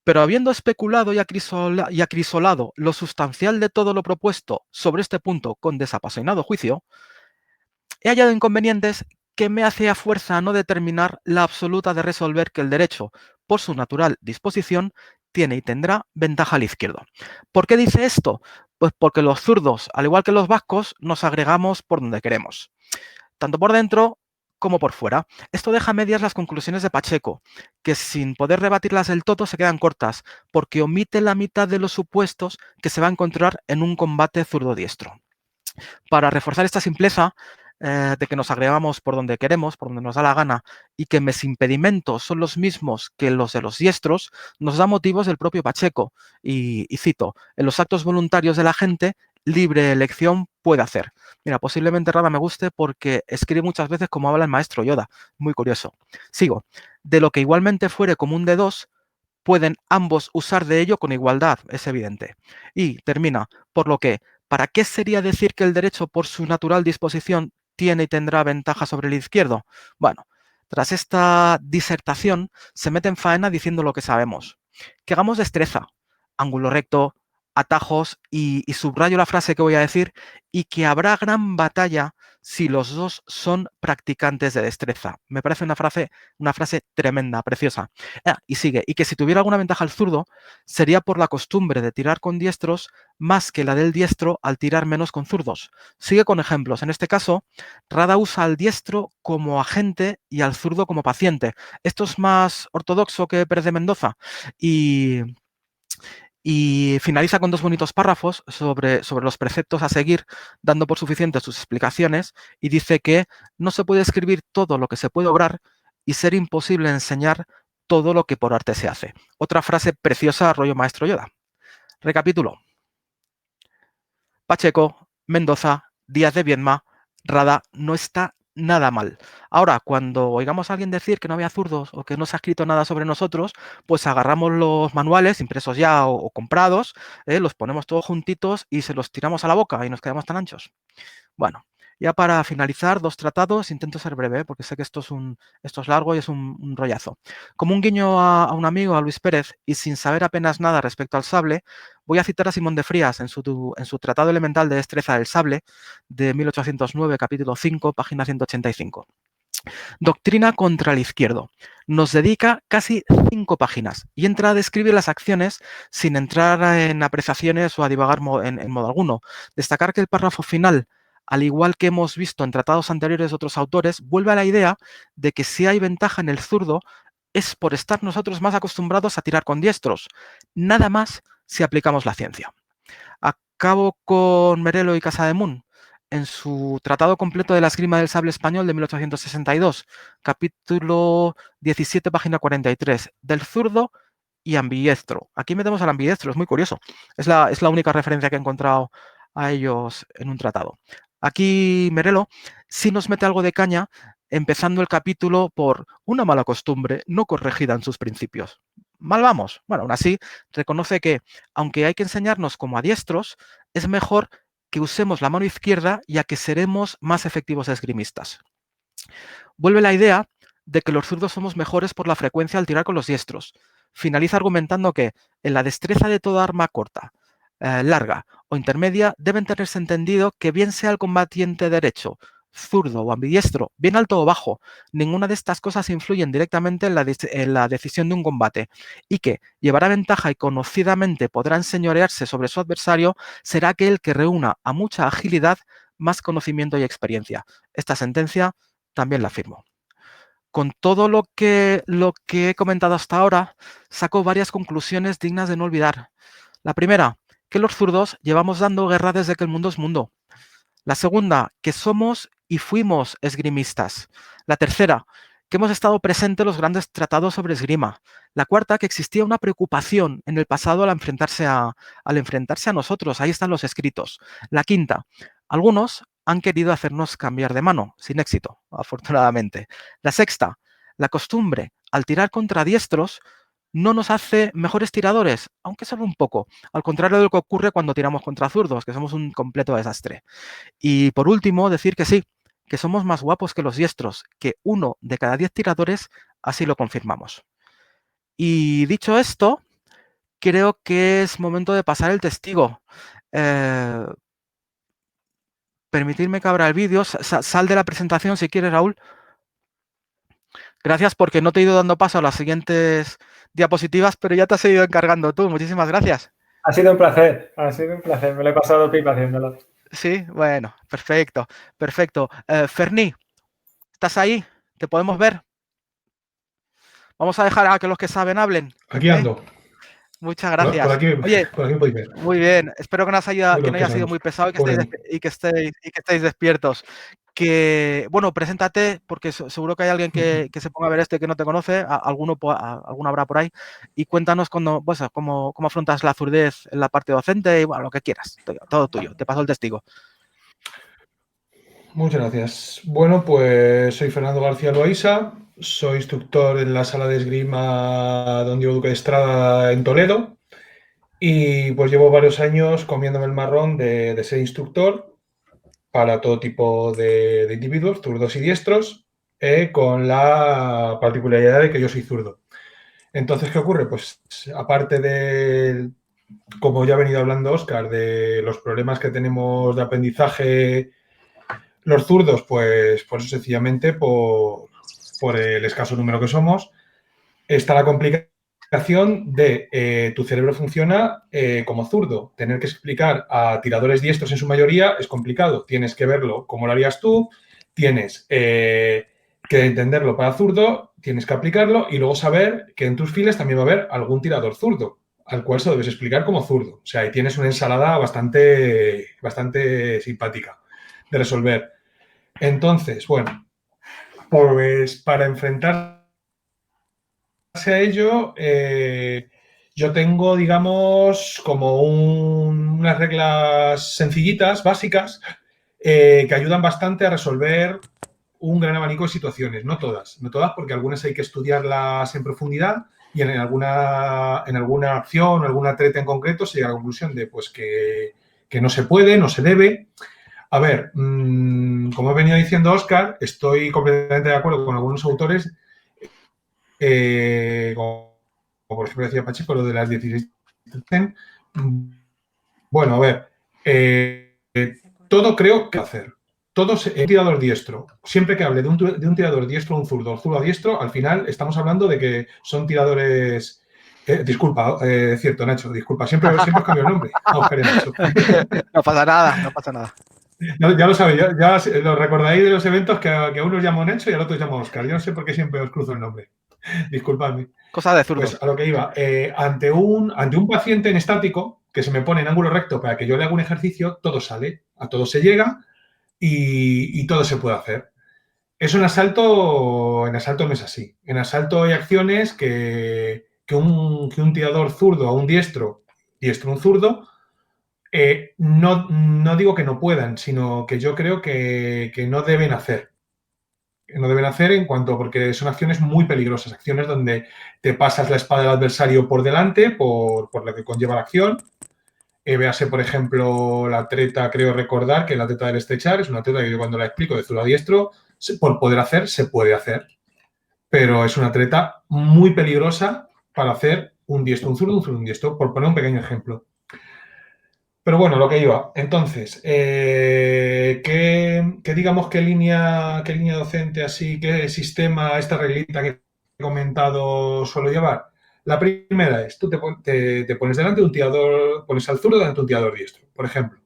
Pero habiendo especulado y acrisolado lo sustancial de todo lo propuesto sobre este punto con desapasionado juicio, he hallado inconvenientes que me hace a fuerza no determinar la absoluta de resolver que el derecho, por su natural disposición, tiene y tendrá ventaja al izquierdo. ¿Por qué dice esto? Pues porque los zurdos, al igual que los vascos, nos agregamos por donde queremos, tanto por dentro como por fuera. Esto deja a medias las conclusiones de Pacheco, que sin poder rebatirlas del todo se quedan cortas, porque omite la mitad de los supuestos que se va a encontrar en un combate zurdo-diestro. Para reforzar esta simpleza de que nos agregamos por donde queremos, por donde nos da la gana, y que mis impedimentos son los mismos que los de los diestros, nos da motivos del propio Pacheco. Y cito, en los actos voluntarios de la gente, libre elección puede hacer. Mira, posiblemente Rada me guste porque escribe muchas veces como habla el maestro Yoda. Muy curioso. Sigo. De lo que igualmente fuere común de dos, pueden ambos usar de ello con igualdad, es evidente. Y termina, por lo que, ¿para qué sería decir que el derecho por su natural disposición tiene y tendrá ventaja sobre el izquierdo? Bueno, tras esta disertación se mete en faena diciendo lo que sabemos. Que hagamos destreza, ángulo recto, atajos y subrayo la frase que voy a decir, y que habrá gran batalla si los dos son practicantes de destreza. Me parece una frase tremenda, preciosa. Y sigue, y que si tuviera alguna ventaja el zurdo, sería por la costumbre de tirar con diestros más que la del diestro al tirar menos con zurdos. Sigue con ejemplos. En este caso, Rada usa al diestro como agente y al zurdo como paciente. Esto es más ortodoxo que Pérez de Mendoza. Y finaliza con 2 bonitos párrafos sobre los preceptos a seguir, dando por suficientes sus explicaciones, y dice que no se puede escribir todo lo que se puede obrar y ser imposible enseñar todo lo que por arte se hace. Otra frase preciosa, rollo maestro Yoda. Recapitulo. Pacheco, Mendoza, Díaz de Viedma, Rada no está nada mal. Ahora, cuando oigamos a alguien decir que no había zurdos o que no se ha escrito nada sobre nosotros, pues agarramos los manuales impresos ya o comprados, los ponemos todos juntitos y se los tiramos a la boca y nos quedamos tan anchos. Bueno, ya para finalizar, 2 tratados, intento ser breve, porque sé que esto es largo y es un rollazo. Como un guiño a un amigo, a Luis Pérez, y sin saber apenas nada respecto al sable, voy a citar a Simón de Frías en su Tratado Elemental de Destreza del Sable, de 1809, capítulo 5, página 185. Doctrina contra el izquierdo. Nos dedica casi 5 páginas y entra a describir las acciones sin entrar en apreciaciones o a divagar en modo alguno. Destacar que el párrafo final, al igual que hemos visto en tratados anteriores de otros autores, vuelve a la idea de que si hay ventaja en el zurdo es por estar nosotros más acostumbrados a tirar con diestros. Nada más si aplicamos la ciencia. Acabo con Merelo y Casademun en su Tratado completo de la esgrima del sable español de 1862, capítulo 17, página 43, del zurdo y ambidiestro. Aquí metemos al ambidiestro, es muy curioso. Es la única referencia que he encontrado a ellos en un tratado. Aquí Merelo sí nos mete algo de caña, empezando el capítulo por una mala costumbre no corregida en sus principios. Mal vamos. Bueno, aún así, reconoce que, aunque hay que enseñarnos como a diestros, es mejor que usemos la mano izquierda, ya que seremos más efectivos esgrimistas. Vuelve la idea de que los zurdos somos mejores por la frecuencia al tirar con los diestros. Finaliza argumentando que en la destreza de toda arma corta, larga o intermedia deben tenerse entendido que bien sea el combatiente derecho, zurdo o ambidiestro, bien alto o bajo, ninguna de estas cosas influyen directamente en la decisión de un combate, y que llevará ventaja y conocidamente podrá enseñorearse sobre su adversario será aquel que reúna a mucha agilidad más conocimiento y experiencia. Esta sentencia también la firmo. Con todo lo que he comentado hasta ahora, saco varias conclusiones dignas de no olvidar. La primera, que los zurdos llevamos dando guerra desde que el mundo es mundo. La segunda, que somos y fuimos esgrimistas. La tercera, que hemos estado presentes en los grandes tratados sobre esgrima. La cuarta, que existía una preocupación en el pasado al enfrentarse a nosotros. Ahí están los escritos. La quinta, algunos han querido hacernos cambiar de mano, sin éxito, afortunadamente. La sexta, la costumbre al tirar contra diestros no nos hace mejores tiradores, aunque solo un poco, al contrario de lo que ocurre cuando tiramos contra zurdos, que somos un completo desastre. Y por último, decir que sí, que somos más guapos que los diestros, que 1 de cada 10 tiradores así lo confirmamos. Y dicho esto, creo que es momento de pasar el testigo. Permitirme que abra el vídeo. Sal de la presentación si quieres, Raúl. Gracias porque no te he ido dando paso a las siguientes diapositivas, pero ya te has ido encargando tú. Muchísimas gracias. Ha sido un placer, me lo he pasado pipa haciéndolo. Sí, bueno, perfecto, perfecto. Ferní, ¿estás ahí? ¿Te podemos ver? Vamos a dejar a que los que saben hablen. Aquí ando. Muchas gracias. Por aquí Oye, me podéis ver. muy bien. Espero que no, que no haya sido muy pesado y que estéis despiertos. Que, bueno, preséntate, porque seguro que hay alguien que se ponga a ver esto y que no te conoce, alguno habrá por ahí, y cuéntanos cómo afrontas la zurdez en la parte docente y, bueno, lo que quieras. Todo tuyo. Te paso el testigo. Muchas gracias. Bueno, pues soy Fernando García Loaiza, soy instructor en la sala de esgrima Don Diego Duque de Estrada en Toledo y pues llevo varios años comiéndome el marrón de ser instructor para todo tipo de individuos, zurdos y diestros, con la particularidad de que yo soy zurdo. Entonces, ¿qué ocurre? Pues aparte de, como ya ha venido hablando Óscar, de los problemas que tenemos de aprendizaje los zurdos, pues por eso sencillamente por el escaso número que somos, está la complicación de tu cerebro funciona como zurdo. Tener que explicar a tiradores diestros en su mayoría es complicado. Tienes que verlo como lo harías tú, tienes que entenderlo para zurdo, tienes que aplicarlo y luego saber que en tus filas también va a haber algún tirador zurdo, al cual se lo debes explicar como zurdo. O sea, ahí tienes una ensalada bastante simpática de resolver. Entonces, bueno, pues para enfrentarse a ello, yo tengo, digamos, como unas reglas sencillitas, básicas, que ayudan bastante a resolver un gran abanico de situaciones. No todas, porque algunas hay que estudiarlas en profundidad y en alguna acción o alguna treta en concreto se llega a la conclusión de pues, que no se puede, no se debe. A ver, como ha venido diciendo Óscar, estoy completamente de acuerdo con algunos autores, como por ejemplo decía Pacheco, lo de las 16. Bueno, a ver, todo creo que hacer. Todos un tirador diestro. Siempre que hable de un tirador diestro, un zurdo a diestro, al final estamos hablando de que son tiradores. Disculpa, cierto, Nacho, disculpa. Siempre os cambio el nombre. Óscar y Nacho. No pasa nada, no pasa nada. Ya lo sabéis, ya lo recordáis de los eventos que a uno llamo Nacho y al otro llamo Óscar. Yo no sé por qué siempre os cruzo el nombre. Disculpadme. Cosa de zurdo. Pues a lo que iba. Ante un paciente en estático que se me pone en ángulo recto para que yo le haga un ejercicio, todo sale, a todo se llega y todo se puede hacer. Eso en asalto no es así. En asalto hay acciones que un tirador zurdo a un diestro un zurdo, no digo que no puedan, sino que yo creo que no deben hacer. No deben hacer porque son acciones muy peligrosas, acciones donde te pasas la espada del adversario por delante, por lo que conlleva la acción. Véase, por ejemplo, la treta, creo recordar que la treta del estrechar es una treta que yo cuando la explico de zurdo a diestro, por poder hacer, se puede hacer. Pero es una treta muy peligrosa para hacer un diestro, un zurdo, un diestro, por poner un pequeño ejemplo. Pero bueno, lo que iba. Entonces, digamos qué línea docente así, qué sistema, esta reglita que he comentado suelo llevar? La primera es, tú te pones delante de un tirador, pones al zurdo delante de un tirador diestro. Por ejemplo,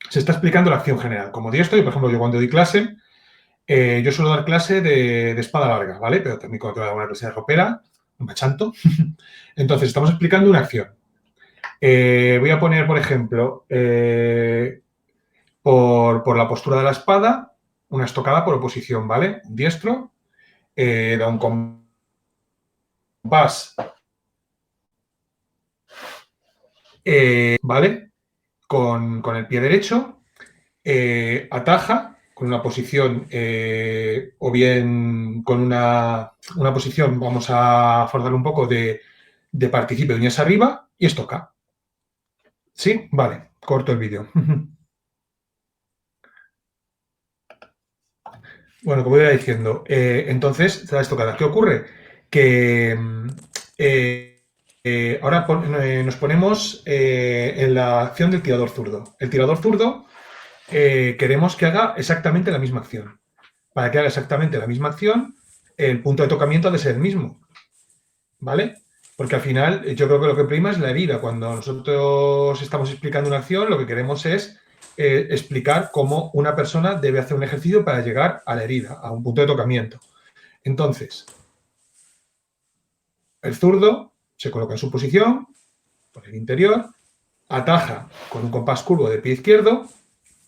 se está explicando la acción general. Como diestro, y por ejemplo, yo cuando doy clase, yo suelo dar clase de espada larga, ¿vale? Pero también cuando tengo una clase de ropera, no me achanto. Entonces, estamos explicando una acción. Voy a poner, por ejemplo, por la postura de la espada, una estocada por oposición, ¿vale? Diestro, da un compás, ¿vale? Con el pie derecho, ataja con una posición o bien con una posición, vamos a forzarlo un poco, de participe de uñas arriba y estoca. ¿Sí? Vale, corto el vídeo. Bueno, como iba diciendo, entonces, la estocada, ¿qué ocurre? Que ahora nos ponemos en la acción del tirador zurdo. El tirador zurdo queremos que haga exactamente la misma acción. Para que haga exactamente la misma acción, el punto de tocamiento ha de ser el mismo. ¿Vale? Porque al final yo creo que lo que prima es la herida. Cuando nosotros estamos explicando una acción, lo que queremos es explicar cómo una persona debe hacer un ejercicio para llegar a la herida, a un punto de tocamiento. Entonces, el zurdo se coloca en su posición, por el interior, ataja con un compás curvo de pie izquierdo,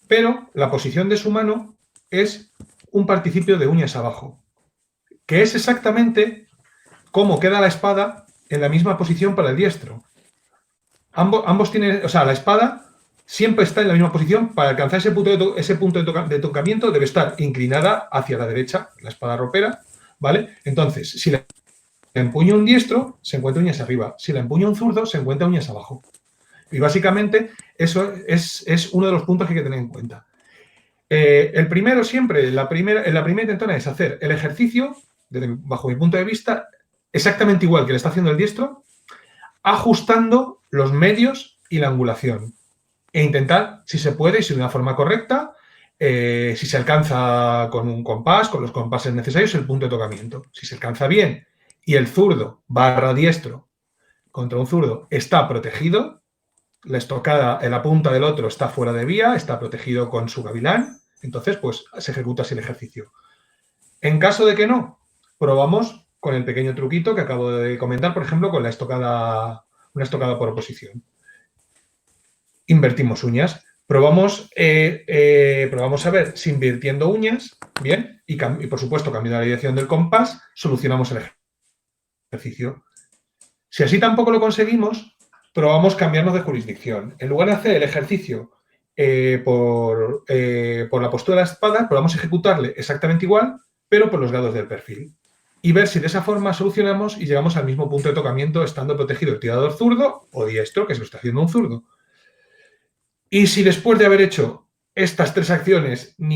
pero la posición de su mano es un participio de uñas abajo, que es exactamente cómo queda la espada en la misma posición para el diestro. Ambos tienen, o sea, la espada siempre está en la misma posición. Para alcanzar ese punto de tocamiento debe estar inclinada hacia la derecha, la espada ropera, ¿vale? Entonces, si la empuña un diestro, se encuentra uñas arriba. Si la empuña un zurdo, se encuentra uñas abajo. Y básicamente eso es uno de los puntos que hay que tener en cuenta. El primero siempre, la primera intentona es hacer el ejercicio, bajo mi punto de vista, exactamente igual que le está haciendo el diestro, ajustando los medios y la angulación. E intentar, si se puede y si de una forma correcta, si se alcanza con un compás, con los compases necesarios, el punto de tocamiento. Si se alcanza bien y el zurdo / diestro contra un zurdo está protegido, la estocada en la punta del otro está fuera de vía, está protegido con su gavilán, entonces pues se ejecuta así el ejercicio. En caso de que no, probamos con el pequeño truquito que acabo de comentar, por ejemplo, con la estocada, una estocada por oposición. Invertimos uñas. Probamos a ver si invirtiendo uñas, bien, y por supuesto cambiando la dirección del compás, solucionamos el ejercicio. Si así tampoco lo conseguimos, probamos cambiarnos de jurisdicción. En lugar de hacer el ejercicio por la postura de la espada, probamos ejecutarle exactamente igual, pero por los lados del perfil. Y ver si de esa forma solucionamos y llegamos al mismo punto de tocamiento estando protegido el tirador zurdo o diestro, que se lo está haciendo un zurdo. Y si después de haber hecho estas 3 acciones, con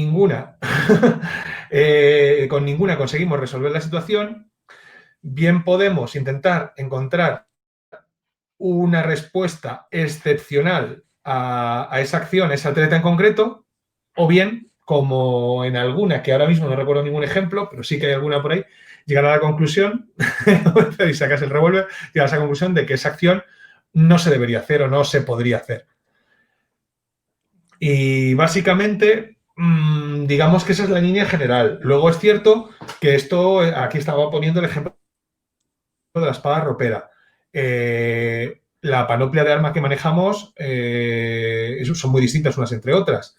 ninguna conseguimos resolver la situación, bien podemos intentar encontrar una respuesta excepcional a esa acción, a esa atleta en concreto, o bien, como en alguna, que ahora mismo no recuerdo ningún ejemplo, pero sí que hay alguna por ahí, llegar a la conclusión, y sacas el revólver, llegar a esa conclusión de que esa acción no se debería hacer o no se podría hacer. Y básicamente, digamos que esa es la línea general. Luego es cierto que esto, aquí estaba poniendo el ejemplo de la espada ropera. La panoplia de armas que manejamos son muy distintas unas entre otras.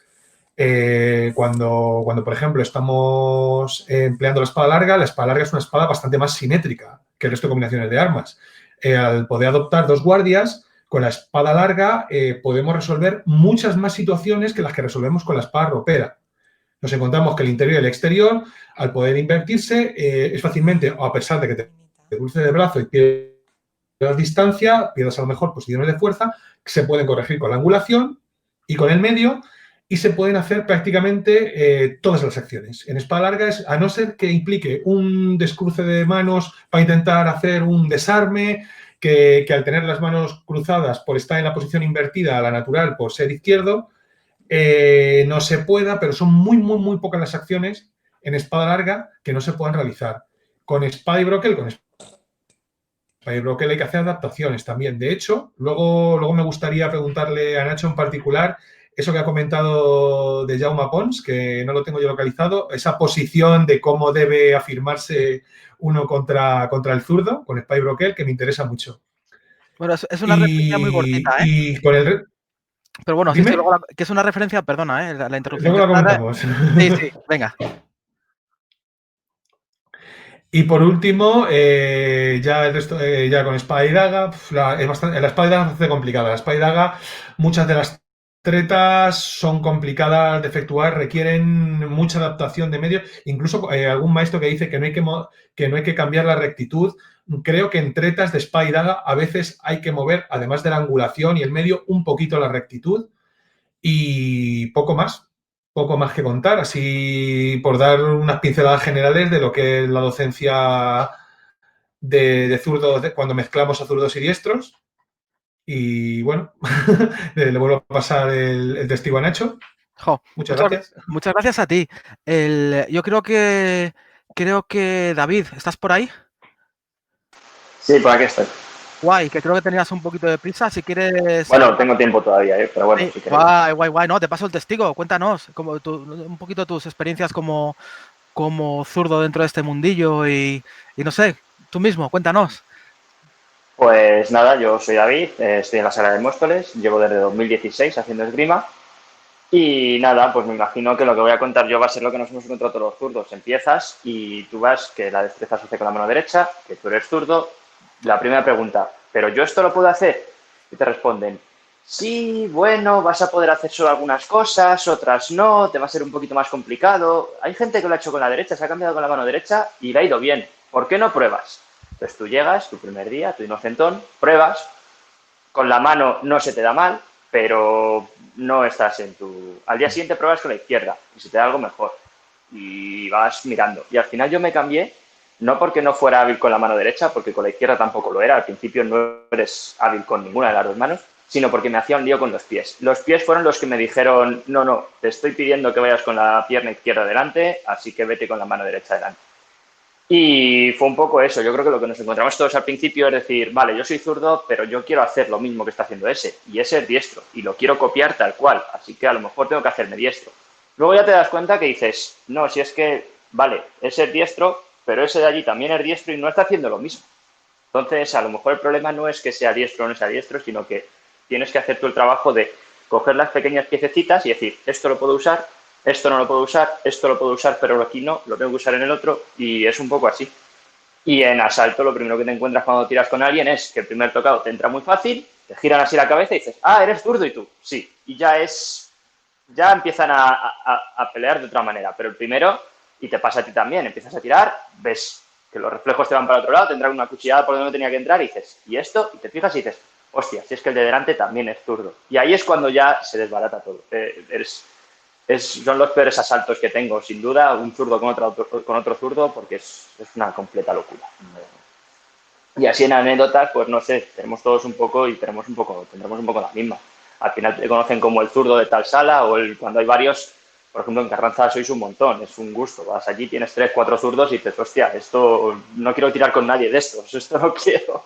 Cuando, por ejemplo, estamos empleando la espada larga es una espada bastante más simétrica que el resto de combinaciones de armas. Al poder adoptar 2 guardias, con la espada larga podemos resolver muchas más situaciones que las que resolvemos con la espada ropera. Nos encontramos que el interior y el exterior, al poder invertirse, es fácilmente, a pesar de que te cruces de brazo y pierdas distancia, pierdas a lo mejor posiciones de fuerza, se pueden corregir con la angulación y con el medio y se pueden hacer prácticamente todas las acciones. En espada larga, a no ser que implique un descruce de manos para intentar hacer un desarme, que al tener las manos cruzadas por estar en la posición invertida a la natural por ser izquierdo, no se pueda, pero son muy, muy, muy pocas las acciones en espada larga que no se puedan realizar. Con espada y broquel, hay que hacer adaptaciones también. De hecho, luego me gustaría preguntarle a Nacho en particular eso que ha comentado de Jaume Pons, que no lo tengo yo localizado, esa posición de cómo debe afirmarse uno contra el zurdo, con espada y broquel, que me interesa mucho. Bueno, es una referencia muy cortita, ¿eh? Y con el... Pero bueno, sí, luego que es una referencia, perdona, la interrupción. Luego la comentamos. Sí, venga. Y por último, ya el resto, ya con espada y daga, la espada y daga es bastante complicada. La espada y daga, muchas de las tretas son complicadas de efectuar, requieren mucha adaptación de medios. Incluso algún maestro que dice que no hay que cambiar la rectitud. Creo que en tretas de espada y daga a veces hay que mover, además de la angulación y el medio, un poquito la rectitud y poco más que contar, así por dar unas pinceladas generales de lo que es la docencia de zurdos, cuando mezclamos a zurdos y diestros. Y bueno, le vuelvo a pasar el testigo a Nacho. Muchas gracias. Muchas gracias a ti. Yo creo que David, ¿estás por ahí? Sí, por aquí estoy. Guay, que creo que tenías un poquito de prisa. Si quieres... Bueno, tengo tiempo todavía, pero bueno, sí, si quieres. Guay. No, te paso el testigo. Cuéntanos un poquito tus experiencias como como zurdo dentro de este mundillo y no sé, tú mismo, cuéntanos. Pues nada, yo soy David, estoy en la sala de Móstoles, llevo desde 2016 haciendo esgrima y nada, pues me imagino que lo que voy a contar yo va a ser lo que nos hemos encontrado todos los zurdos. Empiezas y tú vas que la destreza se hace con la mano derecha, que tú eres zurdo. La primera pregunta, ¿pero yo esto lo puedo hacer? Y te responden, sí, bueno, vas a poder hacer solo algunas cosas, otras no, te va a ser un poquito más complicado. Hay gente que lo ha hecho con la derecha, se ha cambiado con la mano derecha y le ha ido bien. ¿Por qué no pruebas? Entonces tú llegas, tu primer día, tu inocentón, pruebas, con la mano no se te da mal, pero no estás en tu... Al día siguiente pruebas con la izquierda y se te da algo mejor. Y vas mirando. Y al final yo me cambié, no porque no fuera hábil con la mano derecha, porque con la izquierda tampoco lo era, al principio no eres hábil con ninguna de las dos manos, sino porque me hacía un lío con los pies. Los pies fueron los que me dijeron, no, no, te estoy pidiendo que vayas con la pierna izquierda delante, así que vete con la mano derecha delante. Y fue un poco eso, yo creo que lo que nos encontramos todos al principio es decir, vale, yo soy zurdo, pero yo quiero hacer lo mismo que está haciendo ese, y ese es diestro, y lo quiero copiar tal cual, así que a lo mejor tengo que hacerme diestro. Luego ya te das cuenta que dices, no, si es que, vale, ese es diestro, pero ese de allí también es diestro y no está haciendo lo mismo. Entonces, a lo mejor el problema no es que sea diestro o no sea diestro, sino que tienes que hacer tú el trabajo de coger las pequeñas piececitas y decir, esto lo puedo usar, esto no lo puedo usar, esto lo puedo usar, pero aquí no, lo tengo que usar en el otro, y es un poco así. Y en asalto lo primero que te encuentras cuando tiras con alguien es que el primer tocado te entra muy fácil, te giran así la cabeza y dices, ah, eres zurdo y tú, sí. Y ya empiezan a pelear de otra manera. Pero el primero, y te pasa a ti también, empiezas a tirar, ves que los reflejos te van para otro lado, te entra una cuchillada por donde no tenía que entrar y dices, ¿y esto? Y te fijas y dices, hostia, si es que el de delante también es zurdo. Y ahí es cuando ya se desbarata todo. Son los peores asaltos que tengo, sin duda, un zurdo con otro zurdo, porque es una completa locura. Y así en anécdotas, pues no sé, tenemos todos un poco y tendremos un poco la misma. Al final te conocen como el zurdo de tal sala o cuando hay varios, por ejemplo, en Carranza sois un montón, es un gusto. Vas allí, tienes 3, 4 zurdos y dices, hostia, esto no quiero tirar con nadie de estos, esto no quiero.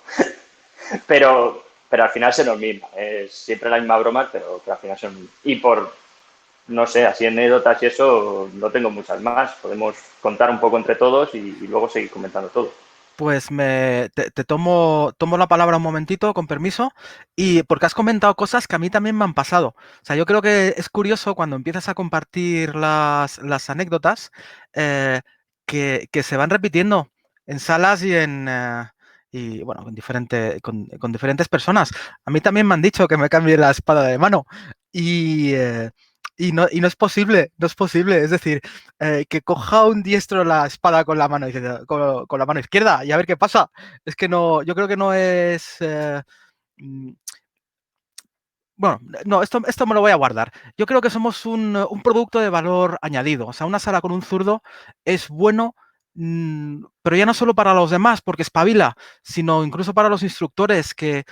pero al final son los mismos, es siempre la misma broma, pero al final son... Y no sé, así anécdotas y eso, no tengo muchas más. Podemos contar un poco entre todos y luego seguir comentando todo. Pues te tomo la palabra un momentito, con permiso, y porque has comentado cosas que a mí también me han pasado. O sea, yo creo que es curioso cuando empiezas a compartir las anécdotas que se van repitiendo en salas y bueno, con diferentes personas. A mí también me han dicho que me cambie la espada de mano y no es posible, no es posible. Es decir, que coja un diestro la espada con la mano, con la mano izquierda y a ver qué pasa. Es que no, yo creo que no es... bueno, no, esto me lo voy a guardar. Yo creo que somos un producto de valor añadido. O sea, una sala con un zurdo es bueno, pero ya no solo para los demás, porque espabila, sino incluso para los instructores que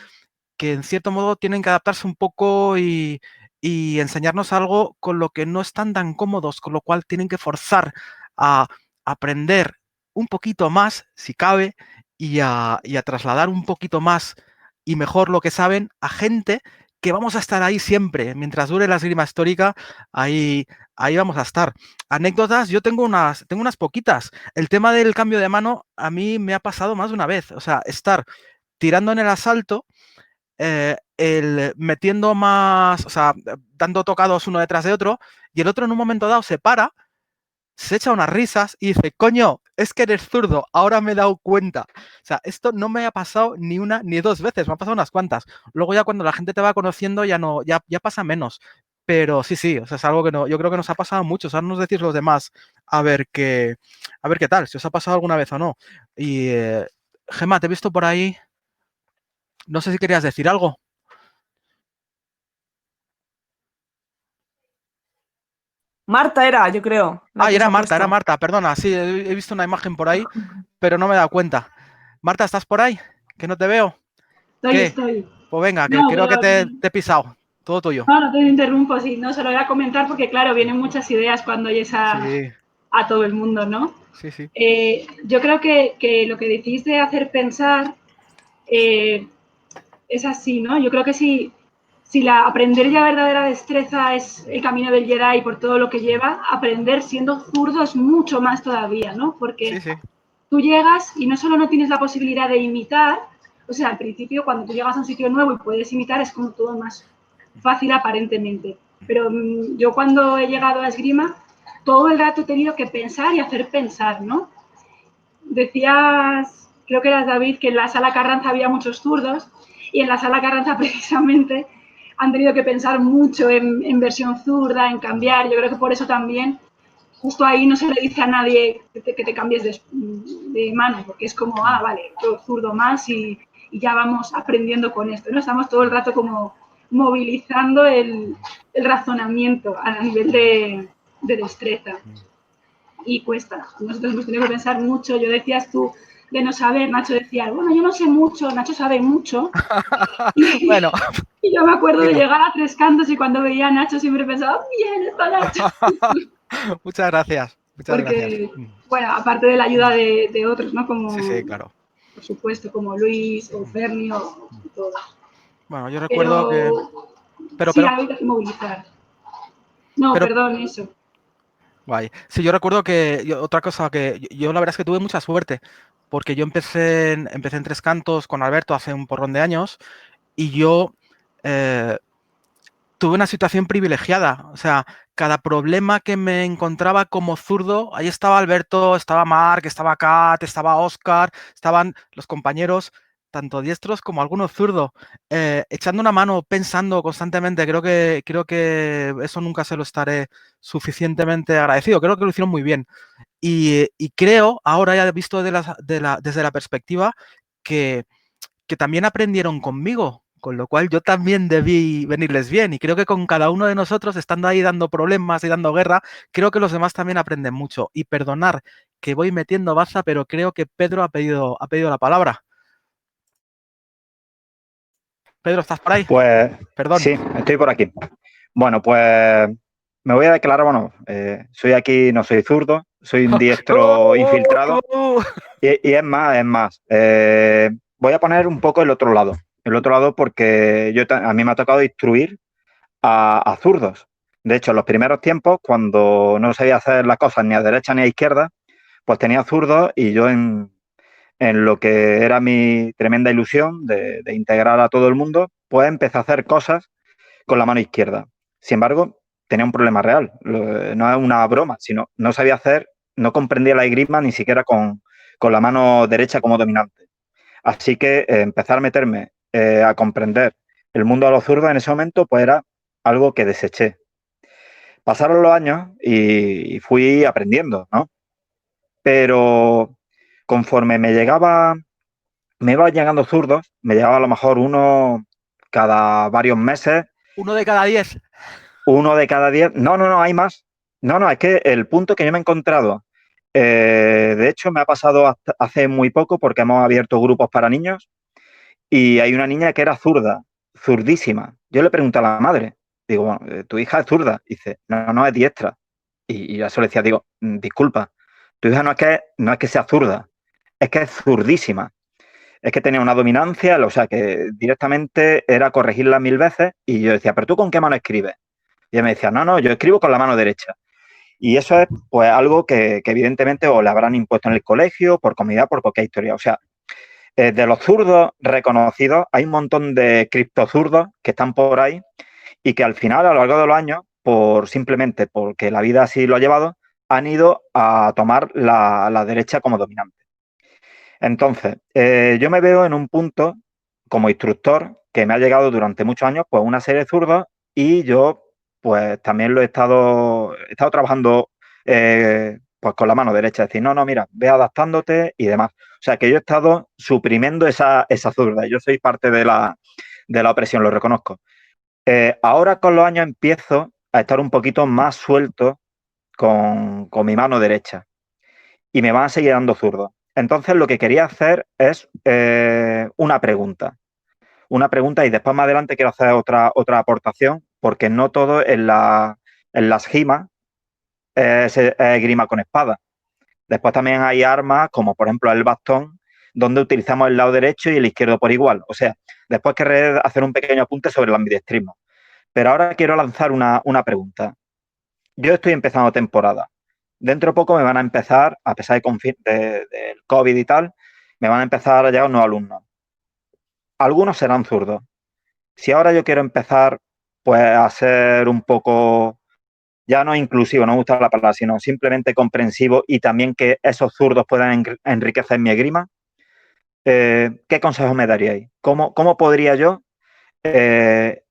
en cierto modo tienen que adaptarse un poco y enseñarnos algo con lo que no están tan cómodos, con lo cual tienen que forzar a aprender un poquito más, si cabe, y a trasladar un poquito más y mejor lo que saben a gente que vamos a estar ahí siempre. Mientras dure la esgrima histórica, ahí vamos a estar. Anécdotas, yo tengo unas poquitas. El tema del cambio de mano a mí me ha pasado más de una vez. O sea, estar tirando en el asalto, el metiendo más, o sea, dando tocados uno detrás de otro, y el otro en un momento dado se para, se echa unas risas y dice, coño, es que eres zurdo, ahora me he dado cuenta. O sea, esto no me ha pasado ni una ni dos veces, me ha pasado unas cuantas. Luego ya cuando la gente te va conociendo ya no, ya pasa menos. Pero sí, o sea, es algo que no, yo creo que nos ha pasado a muchos. Ahora nos decís los demás a ver qué tal, si os ha pasado alguna vez o no. Y Gemma, te he visto por ahí. No sé si querías decir algo. Marta era, yo creo. La que se Era ha puesto. Marta, perdona. Sí, he visto una imagen por ahí, pero no me he dado cuenta. Marta, ¿estás por ahí? Que no te veo. ¿Qué? Estoy. Pues venga, que No, creo que pero te he pisado. Todo tuyo. no te interrumpo, sí, no, se lo voy a comentar porque, claro, vienen muchas ideas cuando oyes Sí, a todo el mundo, ¿no? sí. Yo creo que lo que decís de hacer pensar es así, ¿no? Yo creo que si si aprender ya verdadera destreza es el camino del Jedi por todo lo que lleva, aprender siendo zurdo es mucho más todavía, ¿no? Porque Sí. tú llegas y no solo no tienes la posibilidad de imitar, o sea, al principio cuando tú llegas a un sitio nuevo y puedes imitar es como todo más fácil aparentemente. Pero yo cuando he llegado a esgrima, todo el rato he tenido que pensar y hacer pensar, ¿no? Decías, creo que eras David, que en la sala Carranza había muchos zurdos y en la sala Carranza precisamente han tenido que pensar mucho en versión zurda, en cambiar. Yo creo que por eso también justo ahí no se le dice a nadie que te cambies de mano, porque es como, vale, yo zurdo más y ya vamos aprendiendo con esto, ¿no? Estamos todo el rato como movilizando el razonamiento a nivel de destreza. Y cuesta. Nosotros hemos tenido que pensar mucho. Yo decías tú de no saber, Nacho decía, bueno, yo no sé mucho, Nacho sabe mucho. Bueno. Y yo me acuerdo de llegar a Tres Cantos y cuando veía a Nacho siempre pensaba, bien, está Nacho. Muchas gracias. Porque, bueno, aparte de la ayuda de otros, ¿no? Como, sí, claro. Por supuesto, como Luis o Ferni o todos. Bueno, yo recuerdo que... Sí, hay que movilizar. No, perdón, eso. Guay. Sí, yo recuerdo que otra cosa que yo la verdad es que tuve mucha suerte, porque yo empecé en Tres Cantos con Alberto hace un porrón de años y yo tuve una situación privilegiada. O sea, cada problema que me encontraba como zurdo, ahí estaba Alberto, estaba Marc, estaba Kat, estaba Óscar, estaban los compañeros, tanto diestros como algunos zurdos, echando una mano, pensando constantemente. Creo que eso nunca se lo estaré suficientemente agradecido. Creo que lo hicieron muy bien. Y creo, ahora ya visto desde la perspectiva, que también aprendieron conmigo, con lo cual yo también debí venirles bien. Y creo que con cada uno de nosotros, estando ahí dando problemas y dando guerra, creo que los demás también aprenden mucho. Y perdonar que voy metiendo baza, pero creo que Pedro ha pedido la palabra. Pedro, ¿estás por ahí? Pues Perdón. Sí, estoy por aquí. Bueno, pues me voy a declarar, soy aquí, no soy zurdo, soy un diestro infiltrado. Y es más, voy a poner un poco el otro lado porque a mí me ha tocado instruir a zurdos. De hecho, en los primeros tiempos, cuando no sabía hacer las cosas ni a derecha ni a izquierda, pues tenía zurdos y yo en lo que era mi tremenda ilusión de integrar a todo el mundo, pues empecé a hacer cosas con la mano izquierda. Sin embargo, tenía un problema real. No es una broma, sino no sabía hacer, no comprendía la esgrima ni siquiera con la mano derecha como dominante. Así que empezar a meterme a comprender el mundo de los zurdos en ese momento, pues era algo que deseché. Pasaron los años y fui aprendiendo, ¿no? Pero conforme me iban llegando zurdos, me llegaba a lo mejor uno cada varios meses. ¿Uno de cada 10? Uno de cada 10. No, hay más. No, es que el punto que yo me he encontrado, de hecho me ha pasado hace muy poco porque hemos abierto grupos para niños y hay una niña que era zurda, zurdísima. Yo le pregunté a la madre, digo, bueno, ¿tu hija es zurda? Y dice, no, es diestra. Y yo eso le decía, digo, disculpa, tu hija no es que sea zurda, es que es zurdísima. Es que tenía una dominancia, o sea, que directamente era corregirla 1000 veces y yo decía, ¿pero tú con qué mano escribes? Y ella me decía, no, yo escribo con la mano derecha. Y eso es pues algo que evidentemente o le habrán impuesto en el colegio, por comodidad, por cualquier historia. O sea, de los zurdos reconocidos, hay un montón de criptozurdos que están por ahí y que al final, a lo largo de los años, simplemente porque la vida así lo ha llevado, han ido a tomar la derecha como dominante. Entonces, yo me veo en un punto como instructor que me ha llegado durante muchos años pues una serie de zurdos y yo pues también lo he estado trabajando pues con la mano derecha, es decir, no, mira, ve adaptándote y demás. O sea, que yo he estado suprimiendo esa zurda. Yo soy parte de la opresión, lo reconozco. Ahora con los años empiezo a estar un poquito más suelto con mi mano derecha y me van a seguir dando zurdos. Entonces lo que quería hacer es una pregunta y después más adelante quiero hacer otra aportación porque no todo en las gimas es esgrima con espada. Después también hay armas como por ejemplo el bastón donde utilizamos el lado derecho y el izquierdo por igual. O sea, después querré hacer un pequeño apunte sobre el ambidestrismo. Pero ahora quiero lanzar una pregunta. Yo estoy empezando temporada. Dentro de poco me van a empezar, a pesar del COVID y tal, me van a empezar a llegar nuevos alumnos. Algunos serán zurdos. Si ahora yo quiero empezar, pues a ser un poco, ya no inclusivo, no me gusta la palabra, sino simplemente comprensivo y también que esos zurdos puedan enriquecer mi esgrima, ¿qué consejos me daríais? ¿Cómo podría yo, desde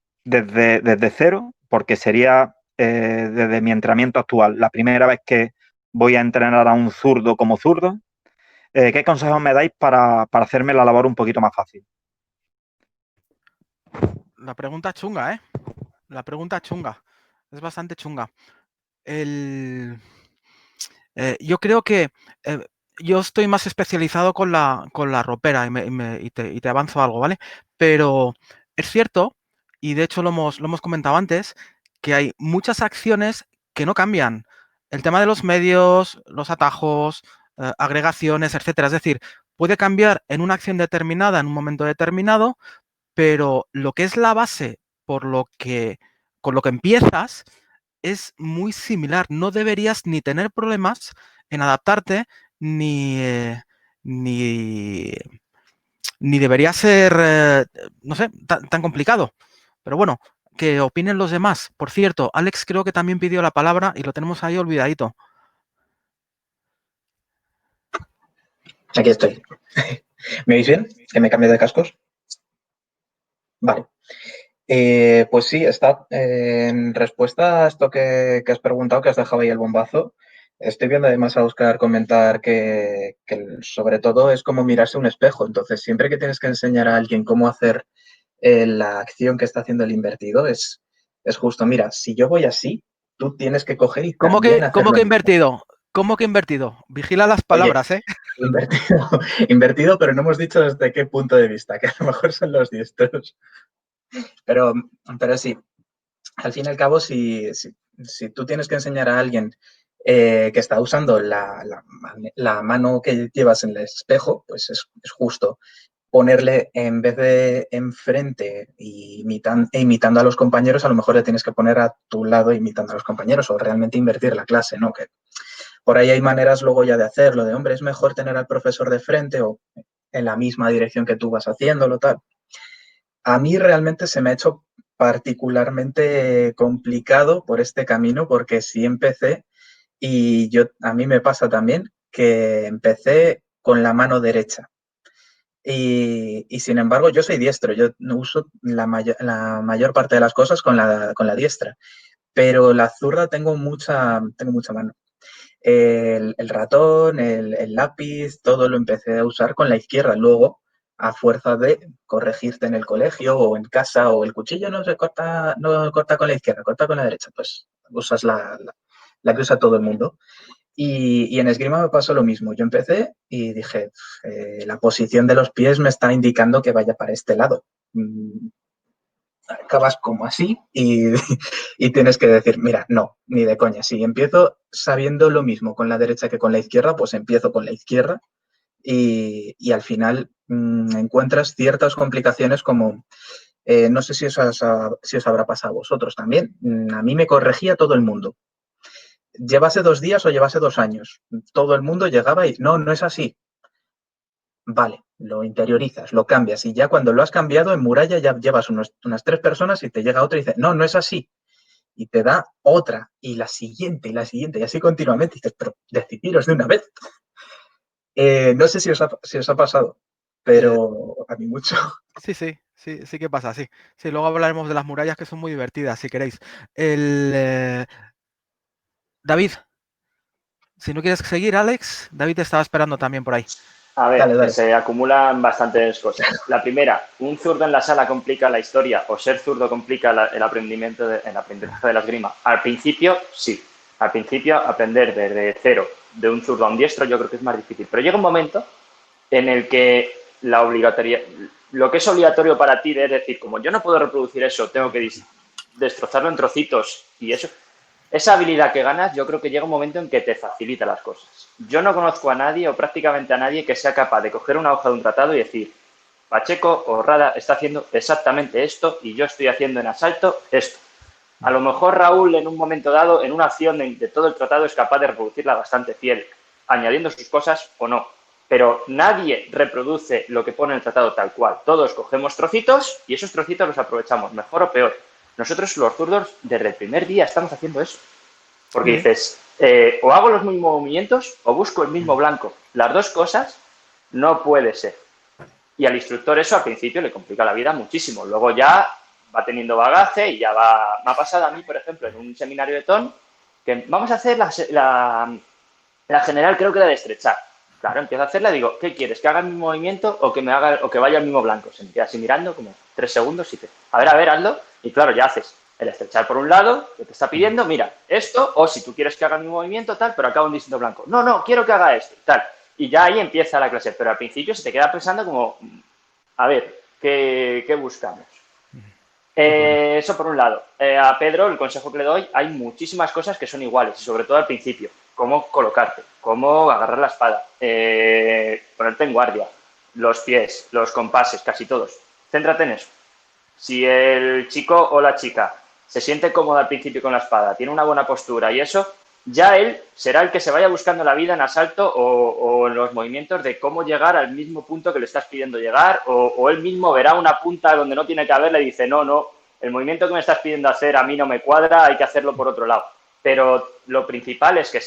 cero, porque sería desde mi entrenamiento actual, la primera vez que voy a entrenar a un zurdo como zurdo, ¿qué consejos me dais para hacerme la labor un poquito más fácil? La pregunta chunga, ¿eh? La pregunta chunga. Es bastante chunga. Yo creo que yo estoy más especializado con la ropera y te avanzo algo, ¿vale? Pero es cierto, y de hecho lo hemos comentado antes, que hay muchas acciones que no cambian. El tema de los medios, los atajos, agregaciones, etcétera. Es decir, puede cambiar en una acción determinada en un momento determinado, pero lo que es la base con lo que empiezas es muy similar. No deberías ni tener problemas en adaptarte, ni debería ser, no sé, tan complicado. Pero bueno, que opinen los demás. Por cierto, Alex creo que también pidió la palabra y lo tenemos ahí olvidadito. Aquí estoy. ¿Me oís bien? ¿Que me cambie de cascos? Vale. Pues sí, está en respuesta a esto que has preguntado, que has dejado ahí el bombazo. Estoy viendo además a Óscar comentar que sobre todo es como mirarse un espejo. Entonces, siempre que tienes que enseñar a alguien cómo hacer la acción que está haciendo el invertido, es justo, mira, si yo voy así, tú tienes que coger y también hacer ¿Cómo lo que mismo. invertido? ¿Cómo que invertido? Vigila las palabras, Oye, invertido, pero no hemos dicho desde qué punto de vista, que a lo mejor son los diestros. Pero sí, al fin y al cabo, si tú tienes que enseñar a alguien que está usando la mano que llevas en el espejo, pues es justo ponerle, en vez de enfrente imitando a los compañeros, a lo mejor le tienes que poner a tu lado imitando a los compañeros o realmente invertir la clase, ¿no? Que por ahí hay maneras luego ya de hacerlo, de, hombre, es mejor tener al profesor de frente o en la misma dirección que tú vas haciéndolo, tal. A mí realmente se me ha hecho particularmente complicado por este camino porque sí empecé y a mí me pasa también que empecé con la mano derecha. Y sin embargo, yo soy diestro, yo no uso la mayor parte de las cosas con la diestra, pero la zurda tengo mucha mano. El ratón, el lápiz, todo lo empecé a usar con la izquierda. Luego, a fuerza de corregirte en el colegio o en casa, o el cuchillo no corta con la izquierda, corta con la derecha, pues usas la que usa todo el mundo. Y en esgrima me pasó lo mismo. Yo empecé y dije, la posición de los pies me está indicando que vaya para este lado. Acabas como así y tienes que decir, mira, no, ni de coña. Si empiezo sabiendo lo mismo con la derecha que con la izquierda, pues empiezo con la izquierda y al final encuentras ciertas complicaciones como, no sé si os habrá pasado a vosotros también, a mí me corregía todo el mundo. Llevase 2 días o llevase 2 años, todo el mundo llegaba y no es así. Vale, lo interiorizas, lo cambias y ya cuando lo has cambiado en muralla ya llevas unas 3 personas y te llega otra y dice, no es así. Y te da otra y la siguiente y así continuamente. Y dices, pero decidiros de una vez. No sé si os ha pasado, pero a mí mucho. Sí que pasa, sí. Sí, luego hablaremos de las murallas que son muy divertidas, si queréis. David, si no quieres seguir, Alex, David te estaba esperando también por ahí. A ver, Dale. se acumulan bastantes cosas. La primera, un zurdo en la sala complica la historia o ser zurdo complica el aprendizaje de la esgrima. Al principio, sí. Al principio, aprender desde cero de un zurdo a un diestro yo creo que es más difícil. Pero llega un momento en el que lo que es obligatorio para ti es decir, como yo no puedo reproducir eso, tengo que destrozarlo en trocitos y eso. Esa habilidad que ganas, yo creo que llega un momento en que te facilita las cosas. Yo no conozco a nadie o prácticamente a nadie que sea capaz de coger una hoja de un tratado y decir, Pacheco o Rada está haciendo exactamente esto y yo estoy haciendo en asalto esto. A lo mejor Raúl en un momento dado, en una acción de todo el tratado, es capaz de reproducirla bastante fiel, añadiendo sus cosas o no. Pero nadie reproduce lo que pone en el tratado tal cual. Todos cogemos trocitos y esos trocitos los aprovechamos, mejor o peor. Nosotros los zurdos desde el primer día estamos haciendo eso. Porque dices, o hago los mismos movimientos o busco el mismo blanco. Las dos cosas no puede ser. Y al instructor eso al principio le complica la vida muchísimo. Luego ya va teniendo bagaje y ya va... Me ha pasado a mí, por ejemplo, en un seminario de TON, que vamos a hacer la general, creo que era de estrechar. Claro, empiezo a hacerla y digo, ¿qué quieres? ¿Que haga mi movimiento o que me haga o que vaya al mismo blanco? Se me queda así mirando como 3 segundos y dice, a ver, hazlo. Y claro, ya haces el estrechar por un lado, que te está pidiendo, mira, esto, o si tú quieres que haga mi movimiento, tal, pero acaba un distinto blanco. No, quiero que haga esto, tal. Y ya ahí empieza la clase, pero al principio se te queda pensando como, a ver, ¿qué buscamos? Eso por un lado. A Pedro, el consejo que le doy, hay muchísimas cosas que son iguales, y sobre todo al principio. Cómo colocarte, cómo agarrar la espada, ponerte en guardia, los pies, los compases, casi todos. Céntrate en eso. Si el chico o la chica se siente cómodo al principio con la espada, tiene una buena postura y eso, ya él será el que se vaya buscando la vida en asalto o en los movimientos de cómo llegar al mismo punto que le estás pidiendo llegar, o él mismo verá una punta donde no tiene que haberla y dice, no, el movimiento que me estás pidiendo hacer a mí no me cuadra, hay que hacerlo por otro lado. Pero lo principal es que